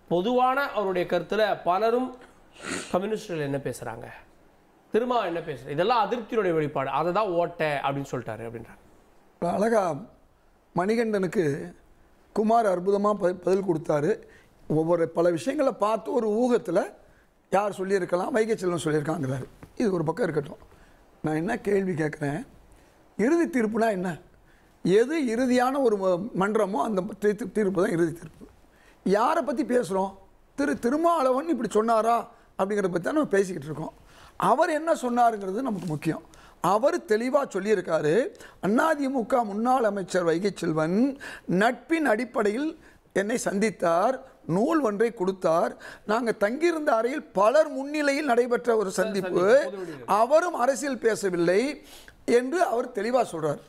பொதுவான அவருடைய கருத்துல பலரும் கம்யூனிஸ்டுகள் என்ன பேசுறாங்க, திரும்ப என்ன பேசுற, இதெல்லாம் அதிருப்தியுடைய வெளிப்பாடு, அதை தான் ஓட்டை அப்படின்னு சொல்லிட்டாரு அப்படின்றாங்க. அழகா மணிகண்டனுக்கு குமார் அற்புதமாக பதில் கொடுத்தாரு. ஒவ்வொரு பல விஷயங்களை பார்த்து ஒரு ஊகத்தில் யார் சொல்லியிருக்கலாம், வைகை செல்வன் சொல்லியிருக்காங்கிறாரு. இது ஒரு பக்கம் இருக்கட்டும். நான் என்ன கேள்வி கேட்குறேன், இறுதி தீர்ப்புனா என்ன? எது இறுதியான ஒரு மன்றமோ அந்த தீர்ப்பு தான் இறுதி தீர்ப்பு. யாரை பற்றி பேசுகிறோம்? திருமாவளவன் இப்படி சொன்னாரா அப்படிங்கிறத பற்றி தான் நம்ம பேசிக்கிட்டு இருக்கோம். அவர் என்ன சொன்னாருங்கிறது நமக்கு முக்கியம். அவர் தெளிவாக சொல்லியிருக்காரு, அதிமுக முன்னாள் அமைச்சர் வைகை செல்வன் நட்பின் அடிப்படையில் என்னை சந்தித்தார், நூல் ஒன்றை கொடுத்தார், நாங்கள் தங்கியிருந்த அறையில் பலர் முன்னிலையில் நடைபெற்ற ஒரு சந்திப்பு, அவரும் அரசியல் பேசவில்லை என்று அவர் தெளிவாக சொல்கிறார்.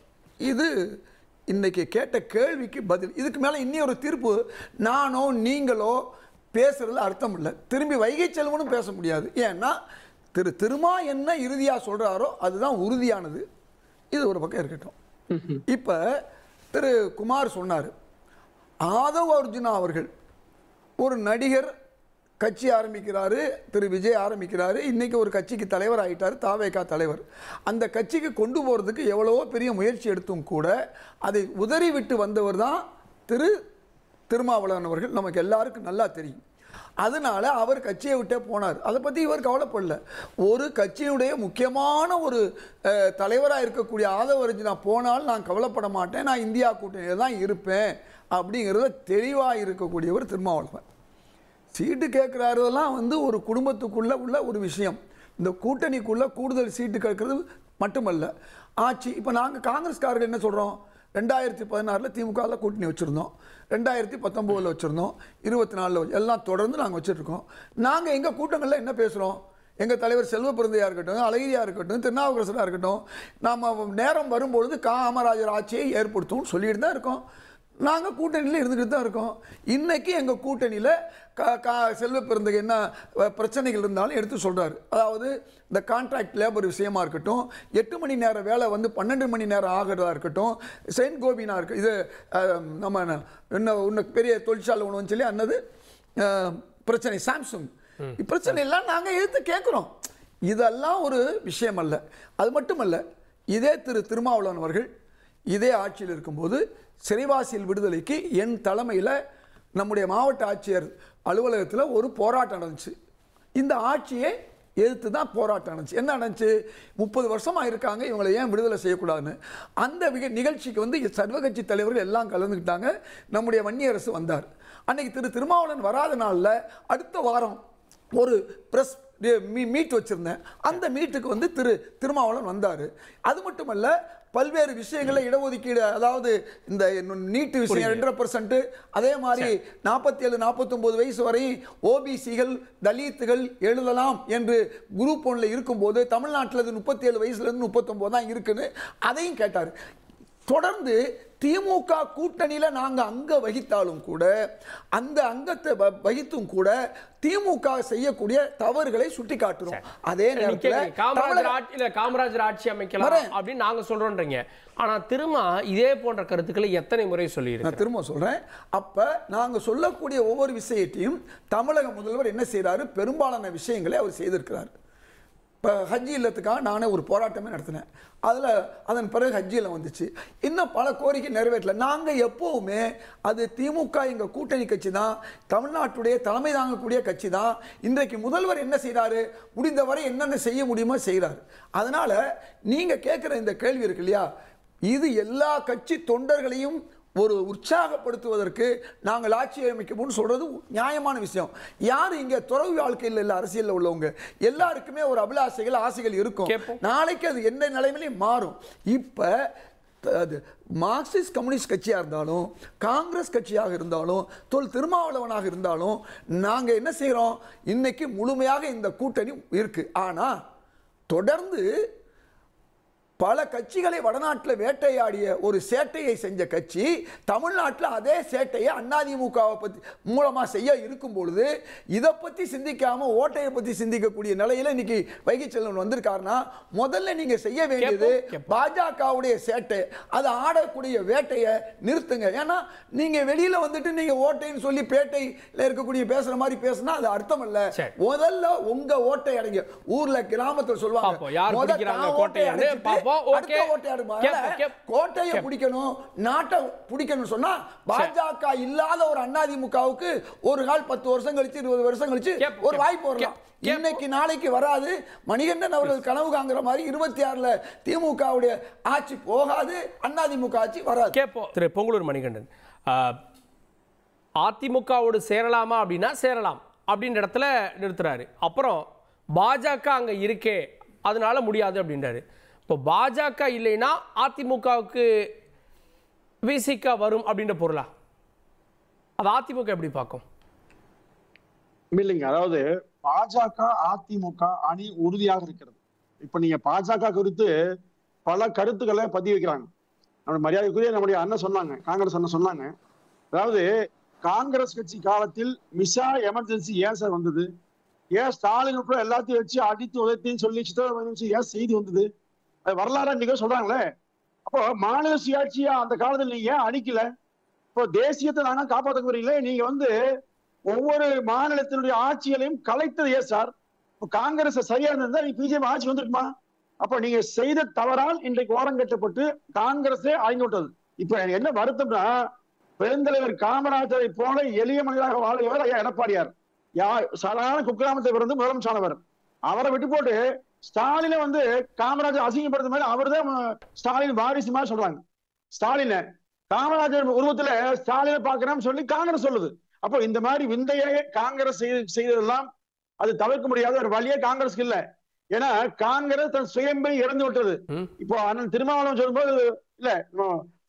இது இன்னைக்கு கேட்ட கேள்விக்கு பதில். இதுக்கு மேலே இன்னொரு தீர்ப்பு நானோ நீங்களோ பேசுறதுல அர்த்தம் இல்லை. திரும்பி வைகை செல்வனும் பேச முடியாது. ஏன்னா திருமா என்ன இறுதியாக சொல்கிறாரோ அதுதான் உறுதியானது. இது ஒரு பக்கம் இருக்கட்டும். இப்போ திரு குமார் சொன்னார், ஆதவ் அர்ஜுனா அவர்கள் ஒரு நடிகர், கட்சி ஆரம்பிக்கிறாரு, திரு விஜய் ஆரம்பிக்கிறாரு, இன்னைக்கு ஒரு கட்சிக்கு தலைவர் ஆகிட்டார், தாவேகா தலைவர். அந்த கட்சிக்கு கொண்டு போகிறதுக்கு எவ்வளவோ பெரிய முயற்சி எடுத்தும் கூட அதை உதறி விட்டு வந்தவர் தான் திருமாவளவன் அவர்கள். நமக்கு எல்லாருக்கும் நல்லா தெரியும். அதனால அவர் கட்சியை விட்டே போனார். அதை பற்றி இவர் கவலைப்படல. ஒரு கட்சியினுடைய முக்கியமான ஒரு தலைவராக இருக்கக்கூடிய ஆதவ் அர்ஜுனா போனால் நான் கவலைப்பட மாட்டேன், நான் இந்தியா கூட்டணியில் தான் இருப்பேன் அப்படிங்கிறத தெளிவாக இருக்கக்கூடியவர் திருமாவளவன். சீட்டு கேட்குறாருலாம் ஒரு குடும்பத்துக்குள்ளே உள்ள ஒரு விஷயம். இந்த கூட்டணிக்குள்ளே கூடுதல் சீட்டு கேட்கறது மட்டுமல்ல, ஆட்சி. இப்போ நாங்கள் காங்கிரஸ்காரர்கள் என்ன சொல்கிறோம், 2016 திமுகவில் கூட்டணி வச்சுருந்தோம், 2019 வச்சுருந்தோம், 24 எல்லாம் தொடர்ந்து நாங்கள் வச்சுருக்கோம். நாங்கள் எங்கள் கூட்டங்களில் என்ன பேசுகிறோம், எங்கள் தலைவர் செல்வ பிறந்தையாக இருக்கட்டும், அழகிரியாக இருக்கட்டும், திருநாவுக்கரசராக இருக்கட்டும், நாம் நேரம் வரும்பொழுது காமராஜர் ஆட்சியை ஏற்படுத்தும்னு சொல்லிட்டு தான் இருக்கோம். நாங்கள் கூட்டணியில் இருந்துகிட்டு தான் இருக்கோம். இன்றைக்கி எங்கள் கூட்டணியில் செல்வ பிறந்தகை என்ன பிரச்சனைகள் இருந்தாலும் எடுத்து சொல்கிறார். அதாவது இந்த கான்ட்ராக்ட் லேபர் விஷயமா இருக்கட்டும், 8 மணி நேரம் வேலை 12 மணி நேரம் ஆகிறதா இருக்கட்டும், செயின்ட் கோபினா இருக்கு, இது நம்ம என்ன பெரிய தொழிற்சாலை ஒன்று சொல்லி அன்னது பிரச்சனை, சாம்சங் பிரச்சனை எல்லாம் நாங்கள் எடுத்து கேட்குறோம். இதெல்லாம் ஒரு விஷயம் அல்ல. அது மட்டுமல்ல, இதே திருமாவளவன் அவர்கள் இதே ஆட்சியில் இருக்கும்போது சிறைவாசியில் விடுதலைக்கு என் தலைமையில் நம்முடைய மாவட்ட ஆட்சியர் அலுவலகத்தில் ஒரு போராட்டம் நடந்துச்சு. இந்த ஆட்சியை எதிர்த்து தான் போராட்டம் நடந்துச்சு. என்ன நடந்துச்சு, 30 வருஷமாக இருக்காங்க, இவங்களை ஏன் விடுதலை செய்யக்கூடாதுன்னு. அந்த நிகழ்ச்சிக்கு சர்வகட்சி தலைவர்கள் எல்லாம் கலந்துக்கிட்டாங்க. நம்முடைய வன்னியரசு வந்தார். அன்னைக்கு திருமாவளவன் வராத நாளில் அடுத்த வாரம் ஒரு பிரஸ் மீட் வச்சிருந்தேன். அந்த மீட்டுக்கு வந்து திருமாவளவன் வந்தார். அது மட்டுமல்ல, பல்வேறு விஷயங்களை இடஒதுக்கீடு, அதாவது இந்த நீட்டு விஷயம் 2%, அதே மாதிரி 47-49 வயசு வரை ஓபிசிகள் தலித்துகள் எழுதலாம் என்று குரூப் 1ல இருக்கும்போது தமிழ்நாட்டில் 37 வயசுலேருந்து 39 தான் இருக்குன்னு அதையும் கேட்டார். தொடர்ந்து திமுக கூட்டணியில நாங்க அங்க வகித்தாலும் கூட, அந்த அங்கத்தை வகித்தும் கூட திமுக செய்யக்கூடிய தவறுகளை சுட்டி காட்டுறோம். அதே நேரத்தில் காமராஜர் ஆட்சி அமைக்கலாம் அப்படின்னு நாங்க சொல்றோம்ன்றீங்க. ஆனா திரும்ப இதே போன்ற கருத்துக்களை எத்தனை முறை சொல்லியிருக்கேன். திரும்ப சொல்றேன். அப்ப நாங்க சொல்லக்கூடிய ஒவ்வொரு விஷயத்தையும் தமிழக முதல்வர் என்ன செய்யறாரு, பெரும்பாலான விஷயங்களை அவர் செய்திருக்கிறார். இப்போ ஹஜ்ஜி இல்லத்துக்காக நானே ஒரு போராட்டமே நடத்தினேன். அதன் பிறகு ஹஜ்ஜி இல்லம் வந்துச்சு. இன்னும் பல கோரிக்கை நிறைவேற்றல. நாங்கள் எப்போவுமே அது திமுக எங்கள் கூட்டணி கட்சி தான், தமிழ்நாட்டுடைய தலைமை தாங்கக்கூடிய கட்சி தான். இன்றைக்கு முதல்வர் என்ன செய்கிறாரு, முடிந்தவரை என்னென்ன செய்ய முடியுமோ செய்கிறார். அதனால நீங்கள் கேட்குற இந்த கேள்வி இருக்கு இல்லையா, இது எல்லா கட்சி தொண்டர்களையும் ஒரு உற்சாகப்படுத்துவதற்கு நாங்கள் ஆட்சி அமைக்கணும்னு சொல்றது நியாயமான விஷயம். யாரு இங்க துறவு வாழ்க்கையில் இல்ல, அரசியல்ல உள்ளவங்க எல்லாருக்குமே ஒரு அபிலாஷைகள் ஆசைகள் இருக்கும். நாளைக்கு அது எந்த நிலைமையிலும் மாறும். இப்ப அது மார்க்சிஸ்ட் கம்யூனிஸ்ட் கட்சியாக இருந்தாலும், காங்கிரஸ் கட்சியாக இருந்தாலும், திருமாவளவனாக இருந்தாலும், நாங்கள் என்ன செய்கிறோம், இன்னைக்கு முழுமையாக இந்த கூட்டணி இருக்கு. ஆனால் தொடர்ந்து பல கட்சிகளை வடநாட்டில் வேட்டையாடிய ஒரு சேட்டையை செஞ்ச கட்சி தமிழ்நாட்டில் அதே சேட்டையை அதிமுகவை பற்றி மூலமாக செய்ய இருக்கும் பொழுது இதை பற்றி சிந்திக்காம ஓட்டையை பற்றி சிந்திக்கக்கூடிய நிலையில் இன்னைக்கு வைகை செல்வன் வந்திருக்காருன்னா, முதல்ல நீங்கள் செய்ய வேண்டியது பாஜகவுடைய சேட்டை, அதை ஆடக்கூடிய வேட்டையை நிறுத்துங்க. ஏன்னா நீங்கள் வெளியில் வந்துட்டு நீங்கள் ஓட்டைன்னு சொல்லி பேட்டையில் இருக்கக்கூடிய பேசுகிற மாதிரி பேசுனா அது அர்த்தம் இல்லை. முதல்ல உங்கள் ஓட்டை அடைங்க. ஊரில் கிராமத்தில் சொல்லுவாங்க, கோட்டையை பிடிக்கணும், நாட்டை பிடிக்கணும் சொன்னா பாஜக இல்லாத ஒரு அதிமுகவுக்கு ஒரு கால் 10 வருஷம் கழிச்சு 20 வருஷம் கழிச்சு ஒரு வாய்ப்பு வரலாம். இன்னைக்கு நாளைக்கு வராது. மணிகண்டன் அவர்கள் கனவு காங்கிற மாதிரி 26ல திமுகவுடைய ஆட்சி போகாது, அதிமுக ஆட்சி வராது. கேட்போம். திரு பொங்கலூர் மணிகண்டன், அதிமுகவோடு சேரலாமா அப்படின்னா சேரலாம் அப்படின்ற இடத்துல நிறுத்துறாரு. அப்புறம் பாஜக அங்க இருக்கே அதனால முடியாது அப்படின்றாரு. இப்போ பாஜக இல்லைன்னா அதிமுகவுக்கு விசிக வரும் அப்படின்ற பொருளா? அது அதிமுக எப்படி பார்க்கும்? இல்லைங்க, அதாவது பாஜக அதிமுக அணி உறுதியாக இருக்கிறது. இப்ப நீங்க பாஜக குறித்து பல கருத்துக்களை பதிவு வைக்கிறாங்க. நம்ம மரியாதைக்குரிய நம்முடைய அண்ணன் சொன்னாங்க, காங்கிரஸ் அண்ணன் சொன்னாங்க, அதாவது காங்கிரஸ் கட்சி காலத்தில் மிசா எமர்ஜென்சி ஏன் சார் வந்தது, ஏன் ஸ்டாலின் உட்பட எல்லாத்தையும் வச்சு அடித்து உதத்தின்னு சொல்லி ஏன் செய்தி வந்தது, அது வரலாறு நீங்க சொல்றாங்களே. அப்போ மாநில சுயாட்சியா அந்த காலத்தில் நீங்க ஏன் அடிக்கல? இப்போ தேசியத்தை நாங்க காப்பாற்ற போறீங்களே, நீங்க வந்து ஒவ்வொரு மாநிலத்தினுடைய ஆட்சிகளையும் கலைத்தது ஏன் சார்? இப்போ காங்கிரஸ் சரியா இருந்தா நீ பிஜேபி ஆட்சி வந்துருக்குமா? அப்ப நீங்க செய்த தவறால் இன்றைக்கு ஓரம் கட்டப்பட்டு காங்கிரஸே அழிந்து விட்டது. இப்ப என்ன வருத்தம்னா, பெருந்தலைவர் காமராஜரை போல எளிய மனிதராக வாழ்கிறவர் ஐயா எடப்பாடியார். சாதாரண குக்கிராமத்தை பிறந்து முதலமைச்சரானவர். அவரை விட்டு போட்டு ஸ்டாலின வந்து காமராஜர் அசிங்கப்படுத்த மாதிரி அவர் தான் ஸ்டாலின் வாரிசு மாதிரி சொல்றாங்க. ஸ்டாலின காமராஜர் உருவத்துல ஸ்டாலினை பாக்குறேன்னு சொல்லி காங்கிரஸ் சொல்லுது. அப்போ இந்த மாதிரி விந்தையை காங்கிரஸ் செய்ததெல்லாம் அது தவிர்க்க முடியாத ஒரு வழியே காங்கிரஸ்க்கு இல்ல. ஏன்னா காங்கிரஸ் தன் சுயம்பை இறந்து விட்டது. இப்போ அண்ணன் திருமாவளவன் சொல்லும்போது இல்ல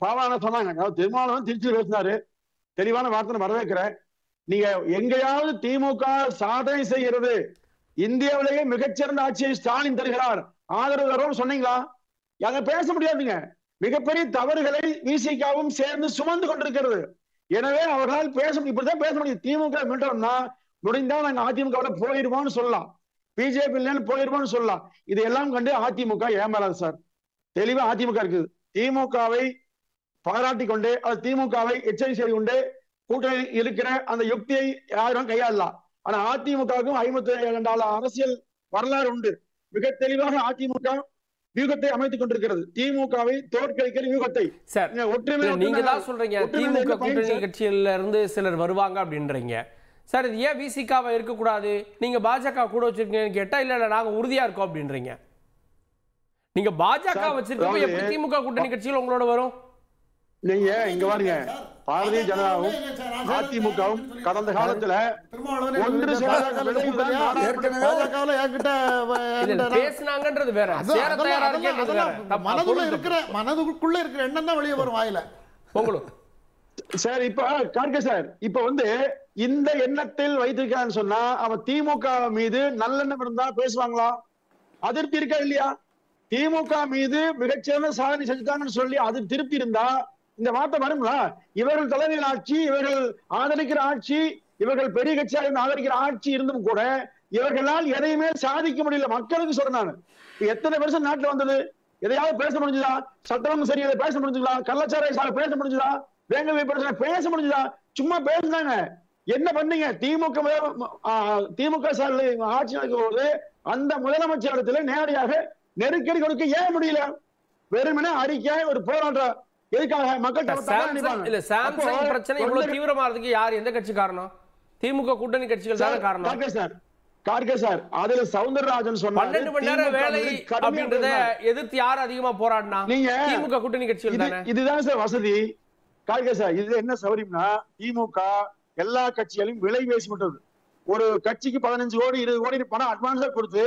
பாவான சொன்னாங்க, திருமாவளவன் திருச்சி பேசினாரு, தெளிவான வார்த்தை வரவேற்கிறேன். நீங்க எங்கேயாவது திமுக சாதனை செய்கிறது, இந்தியாவிலேயே மிகச்சிறந்த ஆட்சியை ஸ்டாலின் தருகிறார், ஆதரவு தருவோம் சொன்னீங்களா? அங்க பேச முடியாதுங்க. மிகப்பெரிய தவறுகளை விசிகாவும் சேர்ந்து சுமந்து கொண்டிருக்கிறது. எனவே அவர்களால் இப்படிதான் பேச முடியும். திமுக மீட்டோம்னா முடிந்தா நாங்க அதிமுக போயிடுவோம்னு சொல்லலாம், பிஜேபி போயிடுவோம்னு சொல்லலாம். இதையெல்லாம் கண்டு அதிமுக ஏமாறாது சார். தெளிவா அதிமுக இருக்குது. திமுகவை பாராட்டி கொண்டு அது திமுகவை எச்சரிக்கை செய்து கொண்டு கூட்டணி இருக்கிற அந்த யுக்தியை யாரும் கையாளலாம். ஆனா அதிமுகவுக்கும் 57 அரசியல் வரலாறு உண்டு. மிக தெளிவாக அதிமுக வியூகத்தை அமைத்துக் கொண்டிருக்கிறது. திமுகவை தோற்கடிக்கிற வியூகத்தை நீங்க தான் சொல்றீங்க. திமுக கூட்டணி கட்சியில இருந்து சிலர் வருவாங்க அப்படின்றீங்க சார். இது ஏன் விசிகாவை இருக்கக்கூடாது, நீங்க பாஜக கூட வச்சிருக்கீங்கன்னு கேட்டா இல்ல நாங்க உறுதியா இருக்கோம் அப்படின்றீங்க. நீங்க பாஜக வச்சிருக்கோம், எப்படி திமுக கூட்டணி கட்சியில் உங்களோட வரும்? நீங்க இங்க பாருங்க, பாரதிய ஜனதாவும் அதிமுகவும் கடந்த காலத்துல ஒன்று பேசினாங்கன்றது வேற, சேர தயாரா இருக்கேன்றது வேற. மனதுக்குள்ள இருக்கிற எண்ணம் தான் வெளியே வரும் வாயில. உங்களுக்கு சார் இப்ப கார்கே சார் இப்ப இந்த எண்ணத்தில் வைத்திருக்கான்னு சொன்னா அவன் திமுக மீது நல்லெண்ணம் இருந்தா பேசுவாங்களா? அதிருப்தி இருக்கா இல்லையா? திமுக மீது மிகச்சிறந்த சாதனை செஞ்சுட்டாங்கன்னு சொல்லி அது திருப்தி இருந்தா இந்த வார்த்தை வருங்களா? இவர்கள் தலைமையில் ஆட்சி, இவர்கள் ஆதரிக்கிற ஆட்சி, இவர்கள் பெரிய கட்சியாக ஆதரிக்கிற ஆட்சி இருந்தும் கூட இவர்களால் எதையுமே சாதிக்க முடியல. மக்களுக்கு சொல்றேன், எத்தனை வருஷம் நாட்டுல வந்தது? எதையாவது பேச முடிஞ்சுதா? சட்டம் சரியா பேச முடிஞ்சுதா? கள்ளச்சாராய பேச முடிஞ்சுதா? வேங்கவை பிரச்சனை பேச முடிஞ்சுதா? சும்மா பேசுனாங்க. என்ன பண்ணீங்க? திமுக ஆட்சி நடக்கும் போது அந்த முதலமைச்சர் இடத்துல நேரடியாக நெருக்கடி கொடுக்க ஏன் முடியல? வெறுமனே அறிக்கை, ஒரு போராட்டம். எதுக்காக? மக்கள் இல்ல சாம்சங் பிரச்சனை இவ்வளவு தீவிரமா இருக்கு. யார், எந்த கட்சி காரணம்? திமுக கூட்டணி கட்சிகள் தான காரணம். கார்கே சார், அதுல சவுந்தரராஜன் சொன்னாரு 12 மணி நேரம் வேலை அப்படின்றத எதிர்த்து யார் அதிகமா போராடினா? திமுக கூட்டணி கட்சிகள் தானே. இதுதான் சார் வசதி. கார்கே சார், இது என்ன சௌரியம்னா, திமுக எல்லா கட்சிகளையும் விலை பேசி விட்டது. ஒரு கட்சிக்கு 15 கோடி 20 கோடி பணம் அட்வான்ஸா கொடுத்து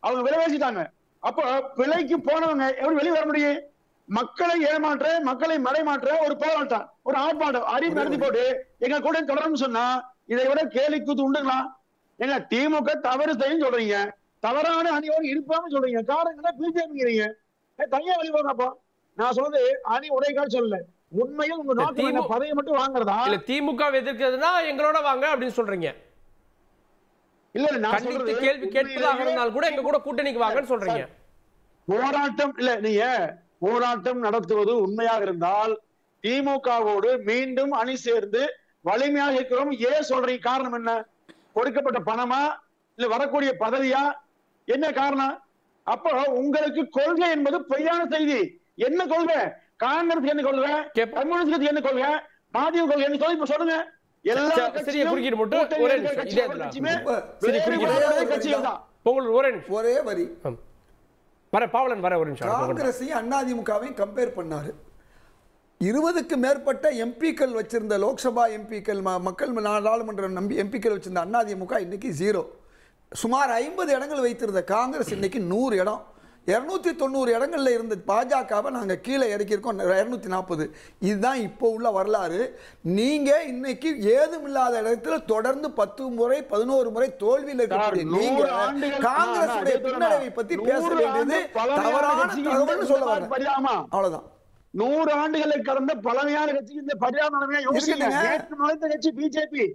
அவங்க விலை பேசிட்டாங்க. அப்ப விலைக்கு போனவங்க எப்படி வெளியே வர முடியும்? மக்களை ஏமாற்ற, மக்களை மறைமாற்ற ஒரு போராட்டம், ஒரு ஆர்ப்பாட்டம் அறிவு நடத்தி போட்டு எங்க கூட தொடர்ந்து சொன்னா இதை விட கேலி கூத்து உண்டுங்களா? ஏங்க திமுக தவறு செய்யும் சொல்றீங்க, தவறான அணியோடு இருப்பான்னு சொல்றீங்க. காரணம் பிஜேபிங்கிறீங்க. தனியா வெளியே போறப்போ நான் சொல்றது அணி உடைக்கால் சொல்லல. உண்மையில் உங்க நோக்கம் பதவியை மட்டும் வாங்குறதா? இல்ல திமுக எதிர்க்கிறதுனா எங்களோட வாங்க அப்படின்னு சொல்றீங்க. இல்ல நான் கண்டித்து கேள்வி கேட்பதாக இருந்தால் கூட எங்க கூட கூட்டணிக்கு வாங்கன்னு சொல்றீங்க. போராட்டம் இல்ல, நீங்க போராட்டம் நடத்துவது உண்மையாக இருந்தால் திமுகவோடு மீண்டும் அணி சேர்ந்து வலிமையாக இருக்கிறோம் ஏன் சொல்றீங்க? காரணம் என்ன? கொடுக்கப்பட்ட பணமா இல்ல வரக்கூடிய பதவியா? என்ன காரணம்? அப்போ உங்களுக்கு கொள்கை என்பது பொய்யான செய்தி. என்ன கொள்கை? காங்கிரஸ் என்ன கொள்கை? கம்யூனிஸ்ட் என்ன கொள்கை? மதிமுக கொள்கை என்ன சொல்லி சொல்லுங்க. எல்லா கட்சியும் குறுக்கிட்டு மட்டும் ஒரே நிமிஷம் இதே ஒரே வரி வர பாவலன் வர ஒரு நிமிஷம். காங்கிரஸையும் அதிமுகவையும் கம்பேர் பண்ணாரு. 20க்கு மேற்பட்ட எம்பிக்கள் வச்சிருந்த லோக்சபா எம்பிக்கள், மக்கள் நாடாளுமன்ற எம்பிக்கள் வச்சிருந்த அதிமுக இன்னைக்கு 0. சுமார் 50 இடங்கள் வைத்திருந்த காங்கிரஸ் இன்னைக்கு 100 இடம். 290 இடங்கள்ல இருந்த பாஜகவை நாங்க கீழே இறக்கியிருக்கோம் 240. இதுதான் இப்போ உள்ள வரலாறு. நீங்க இன்னைக்கு ஏதும் இல்லாத இடத்துல தொடர்ந்து 10 முறை 11 முறை தோல்வியில் இருக்கக்கூடிய நீங்க காங்கிரஸ் பின்னடைவை பத்தி பேச வேண்டியது தவறான தகவல்னு சொல்ல வரேன். அவ்வளவுதான். 100 ஆண்டுகளை கடந்த பழமையான கட்சி இந்த பரிணாமமே யோசிக்க கட்சி பிஜேபி.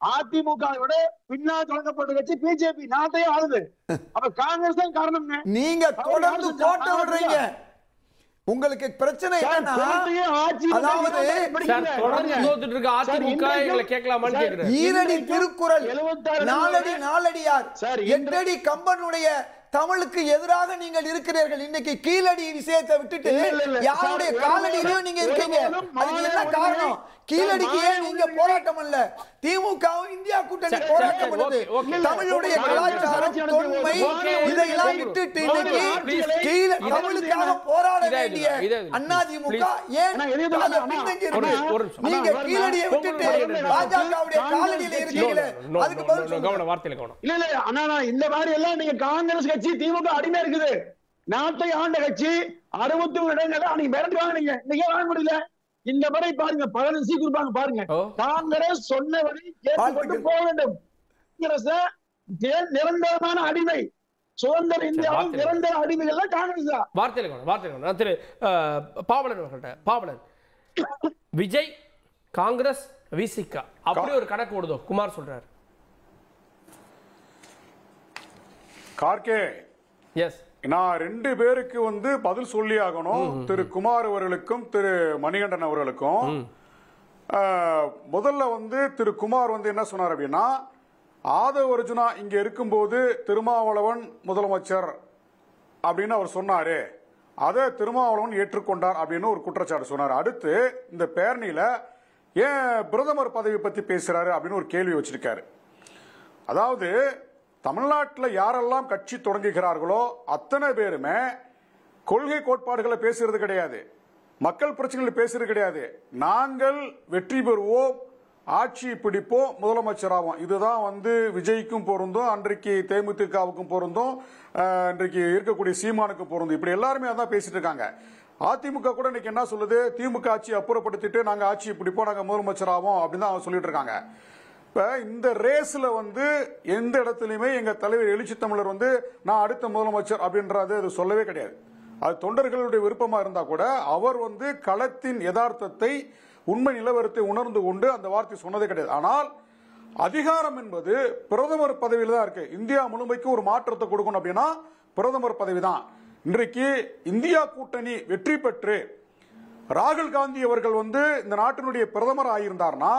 அதிமுக விட பின்னால் தொடங்கப்பட்ட கட்சி பிஜேபி நாட்டையே ஆளுது. அப்ப காங்கிரஸ் தான் காரணம். நீங்க தொடர்ந்து கோட்டை விடுறீங்க. உங்களுக்கு பிரச்சனை என்னன்னா, அதாவது ஈரடி திருக்குறள், நாலடி நாலடியார், 8 அடி கம்பனுடைய தமிழுக்கு எதிராக நீங்கள் இருக்கிறீர்கள். இன்னைக்கு கீழடி விஷயத்தை விட்டுட்டு யாருடைய காலடியிலையும் நீங்க இருக்கீங்க. அதுக்கு என்ன காரணம்? கீழடிக்கு ஏன் நீங்க போராட்டம் அல்ல? திமுகவும் இந்தியா கூட்டணி போராட்டம் பண்ணுது. தமிழுடைய கலாச்சாரம், தொன்மை இதையெல்லாம் விட்டுட்டு இன்னைக்கு தமிழுக்காக போராட வேண்டிய அதிமுக ஏன் பின்தங்கி இருக்கு? நீங்க கீழடியை விட்டுட்டு பாஜகவுடைய காலடியில இருக்கீங்களே, அதுக்கு பதில் கவனம், வார்த்தையில கவனம். இல்ல இல்ல அண்ணா, இந்த மாதிரி எல்லாம் நீங்க காங்கிரஸ் கட்சி திமுக அடிமை இருக்குது. நாட்டை ஆண்ட கட்சி 63 இடங்களை நீங்க மிரட்டி வாங்கினீங்க. இன்னைக்கு வாங்க முடியல. இந்த முறை பாருங்க 15 சீட் கொடுப்பாங்க பாருங்க. காங்கிரஸ் சொன்னவரை கேட்டுக்கொண்டு போக வேண்டும். நிரந்தரமான அடிமை, சுதந்திர இந்தியாவில் நிரந்தர அடிமைகள் தான் காங்கிரஸ். வார்த்தையில கவனம். திரு பாவலன் அவர்கள்ட்ட, பாவலன், விஜய் காங்கிரஸ் விசிகா அப்படி ஒரு கணக்கு ஓடுதோ குமார் சொல்றாரு. கார்கே, எஸ், நான் 2 பேருக்கு பதில் சொல்லி ஆகணும். திரு குமார் அவர்களுக்கும் திரு மணிகண்டன் அவர்களுக்கும். முதல்ல திரு குமார் என்ன சொன்னார் அப்படின்னா, ஆதவ அர்ஜுனா இங்க இருக்கும்போது திருமாவளவன் முதலமைச்சர் அப்படின்னு அவர் சொன்னாரு, அதை திருமாவளவன் ஏற்றுக்கொண்டார் அப்படின்னு ஒரு குற்றச்சாட்டு சொன்னார். அடுத்து இந்த பேரணியில ஏன் பிரதமர் பதவி பத்தி பேசுறாரு அப்படின்னு ஒரு கேள்வி வச்சிருக்காரு. அதாவது தமிழ்நாட்டில் யாரெல்லாம் கட்சி தொடங்குகிறார்களோ அத்தனை பேருமே கொள்கை கோட்பாடுகளை பேசுறது கிடையாது. மக்கள் பிரச்சனைகள் பேசுறது கிடையாது. நாங்கள் வெற்றி பெறுவோம், ஆட்சி பிடிப்போம், முதலமைச்சராகும். இதுதான் வந்து விஜய்க்கும் பொருந்தும், அன்றைக்கு தேமுதிகவுக்கும் பொருந்தும், இன்றைக்கு இருக்கக்கூடிய சீமானுக்கும் பொருந்தும். இப்படி எல்லாருமே அதான் பேசிட்டு இருக்காங்க. அதிமுக கூட இன்னைக்கு என்ன சொல்லுது, திமுக ஆட்சியை அப்புறப்படுத்திட்டு நாங்க ஆட்சியை பிடிப்போம், நாங்க முதலமைச்சராகும் அப்படின்னு தான் அவங்க சொல்லிட்டு இருக்காங்க. இப்ப இந்த ரேஸ்ல வந்து எந்த இடத்துலயுமே எங்க தலைவர் எழுச்சி தமிழர் வந்து நான் அடுத்த முதலமைச்சர் அப்படின்றது அது சொல்லவே கிடையாது. அது தொண்டர்களுடைய விருப்பமா இருந்தா கூட அவர் வந்து களத்தின் யதார்த்தத்தை, உண்மை நிலவரத்தை உணர்ந்து கொண்டு அந்த வார்த்தை சொன்னதே கிடையாது. ஆனால் அதிகாரம் என்பது பிரதமர் பதவியில் தான் இருக்கு. இந்தியா முழுமைக்கு ஒரு மாற்றத்தை கொடுக்கணும் அப்படின்னா பிரதமர் பதவி தான். இன்றைக்கு இந்தியா கூட்டணி வெற்றி பெற்று ராகுல் காந்தி அவர்கள் வந்து இந்த நாட்டினுடைய பிரதமர் ஆகியிருந்தார்னா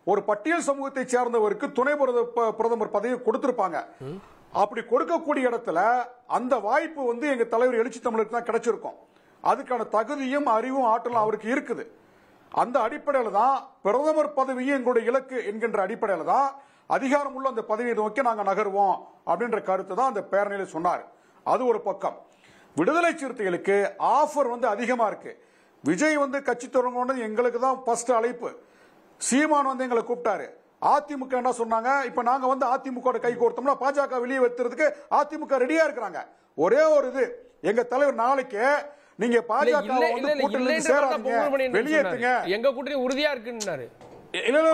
ஒரு பட்டியல் சமூகத்தை சேர்ந்தவருக்கு துணை பிரதமர் பதவி கொடுத்திருப்பாங்க. அப்படி கொடுக்கக்கூடிய இடத்துல அந்த வாய்ப்பு வந்து எங்க தலைவர் எழுச்சி தமிழருக்கு தான் கிடைச்சிருக்கும். அதுக்கான தகுதியும் அறிவும் ஆற்றலும் அவருக்கு இருக்குது. அந்த அடிப்படையில் தான் பிரதமர் பதவியும் எங்களுடைய இலக்கு என்கின்ற அடிப்படையில் தான் அதிகாரம் உள்ள அந்த பதவியை நோக்கி நாங்கள் நகர்வோம் அப்படின்ற கருத்து தான் அந்த பேரணியில் சொன்னார். அது ஒரு பக்கம். விடுதலை சிறுத்தைகளுக்கு ஆஃபர் வந்து அதிகமா இருக்கு. விஜய் வந்து கட்சி தொடங்கணும் எங்களுக்கு தான் ஃபர்ஸ்ட் அழைப்பு. சீமான் வந்து எங்களை கூப்பிட்டாரு. அதிமுக என்ன சொன்னாங்க, இப்ப நாங்க வந்து அதிமுக கை கோர்த்தோம்னா பாஜக வெளியே வைக்கிறதுக்கு அதிமுக ரெடியா இருக்கிறாங்க. ஒரே ஒரு இது, எங்க தலைவர் நாளைக்கு நீங்க பாஜக வெளியேற்றுங்க, எங்க கூட்டணி உறுதியா இருக்குன்னாரு.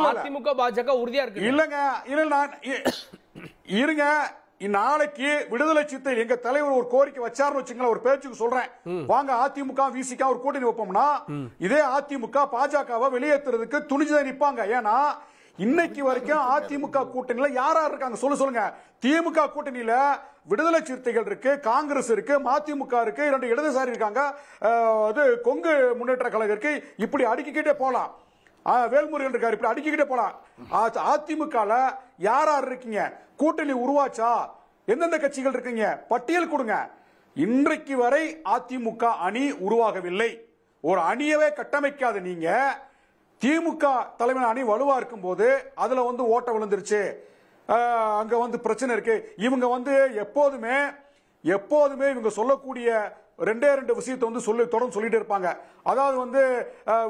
அதிமுக பாஜக உறுதியா இருக்கு. இல்லங்க இல்ல நான் இருங்க, நாளைக்கு விடுதலை சிறுத்தை எங்க தலைவர் ஒரு கோரிக்கை வச்சாருன்னு வச்சுங்களேன், ஒரு பேச்சுக்கு சொல்றேன், வாங்க அதிமுக விசிக ஒரு கூட்டணி வைப்போம்னா இதே அதிமுக பாஜகவை வெளியேற்றுறதுக்கு துணிஞ்சுதான் நிப்பாங்க. ஏன்னா இன்னைக்கு வரைக்கும் அதிமுக கூட்டணியில யாரா இருக்காங்க சொல்லுங்க. திமுக கூட்டணியில விடுதலை சிறுத்தைகள் இருக்கு, காங்கிரஸ் இருக்கு, மதிமுக இருக்கு, 2 இடதுசாரி இருக்காங்க, கொங்கு முன்னேற்ற கழகம் இருக்கு. இப்படி அடுக்கிக்கிட்டே போலாம். வேல்முருகன் இருக்காரு, இப்படி அடுக்கிக்கிட்டே போலாம். அதிமுக யார் இருக்கீங்க, கூட்டணி உருவாச்சா, எந்தெந்த கட்சிகள் இருக்கீங்க, பட்டியல் கொடுங்க. இன்றைக்கு வரை அதிமுக அணி உருவாகவில்லை. ஒரு அணியவே கட்டமைக்காத நீங்க திமுக தலைமை அணி வலுவா இருக்கும் போது அதுல வந்து ஓட்ட விழுந்துருச்சு, அங்க வந்து பிரச்சனை இருக்கு. இவங்க வந்து எப்போதுமே இவங்க சொல்லக்கூடிய 2 விஷயத்தை வந்து தொடர்ந்து சொல்லிட்டு இருப்பாங்க. அதாவது வந்து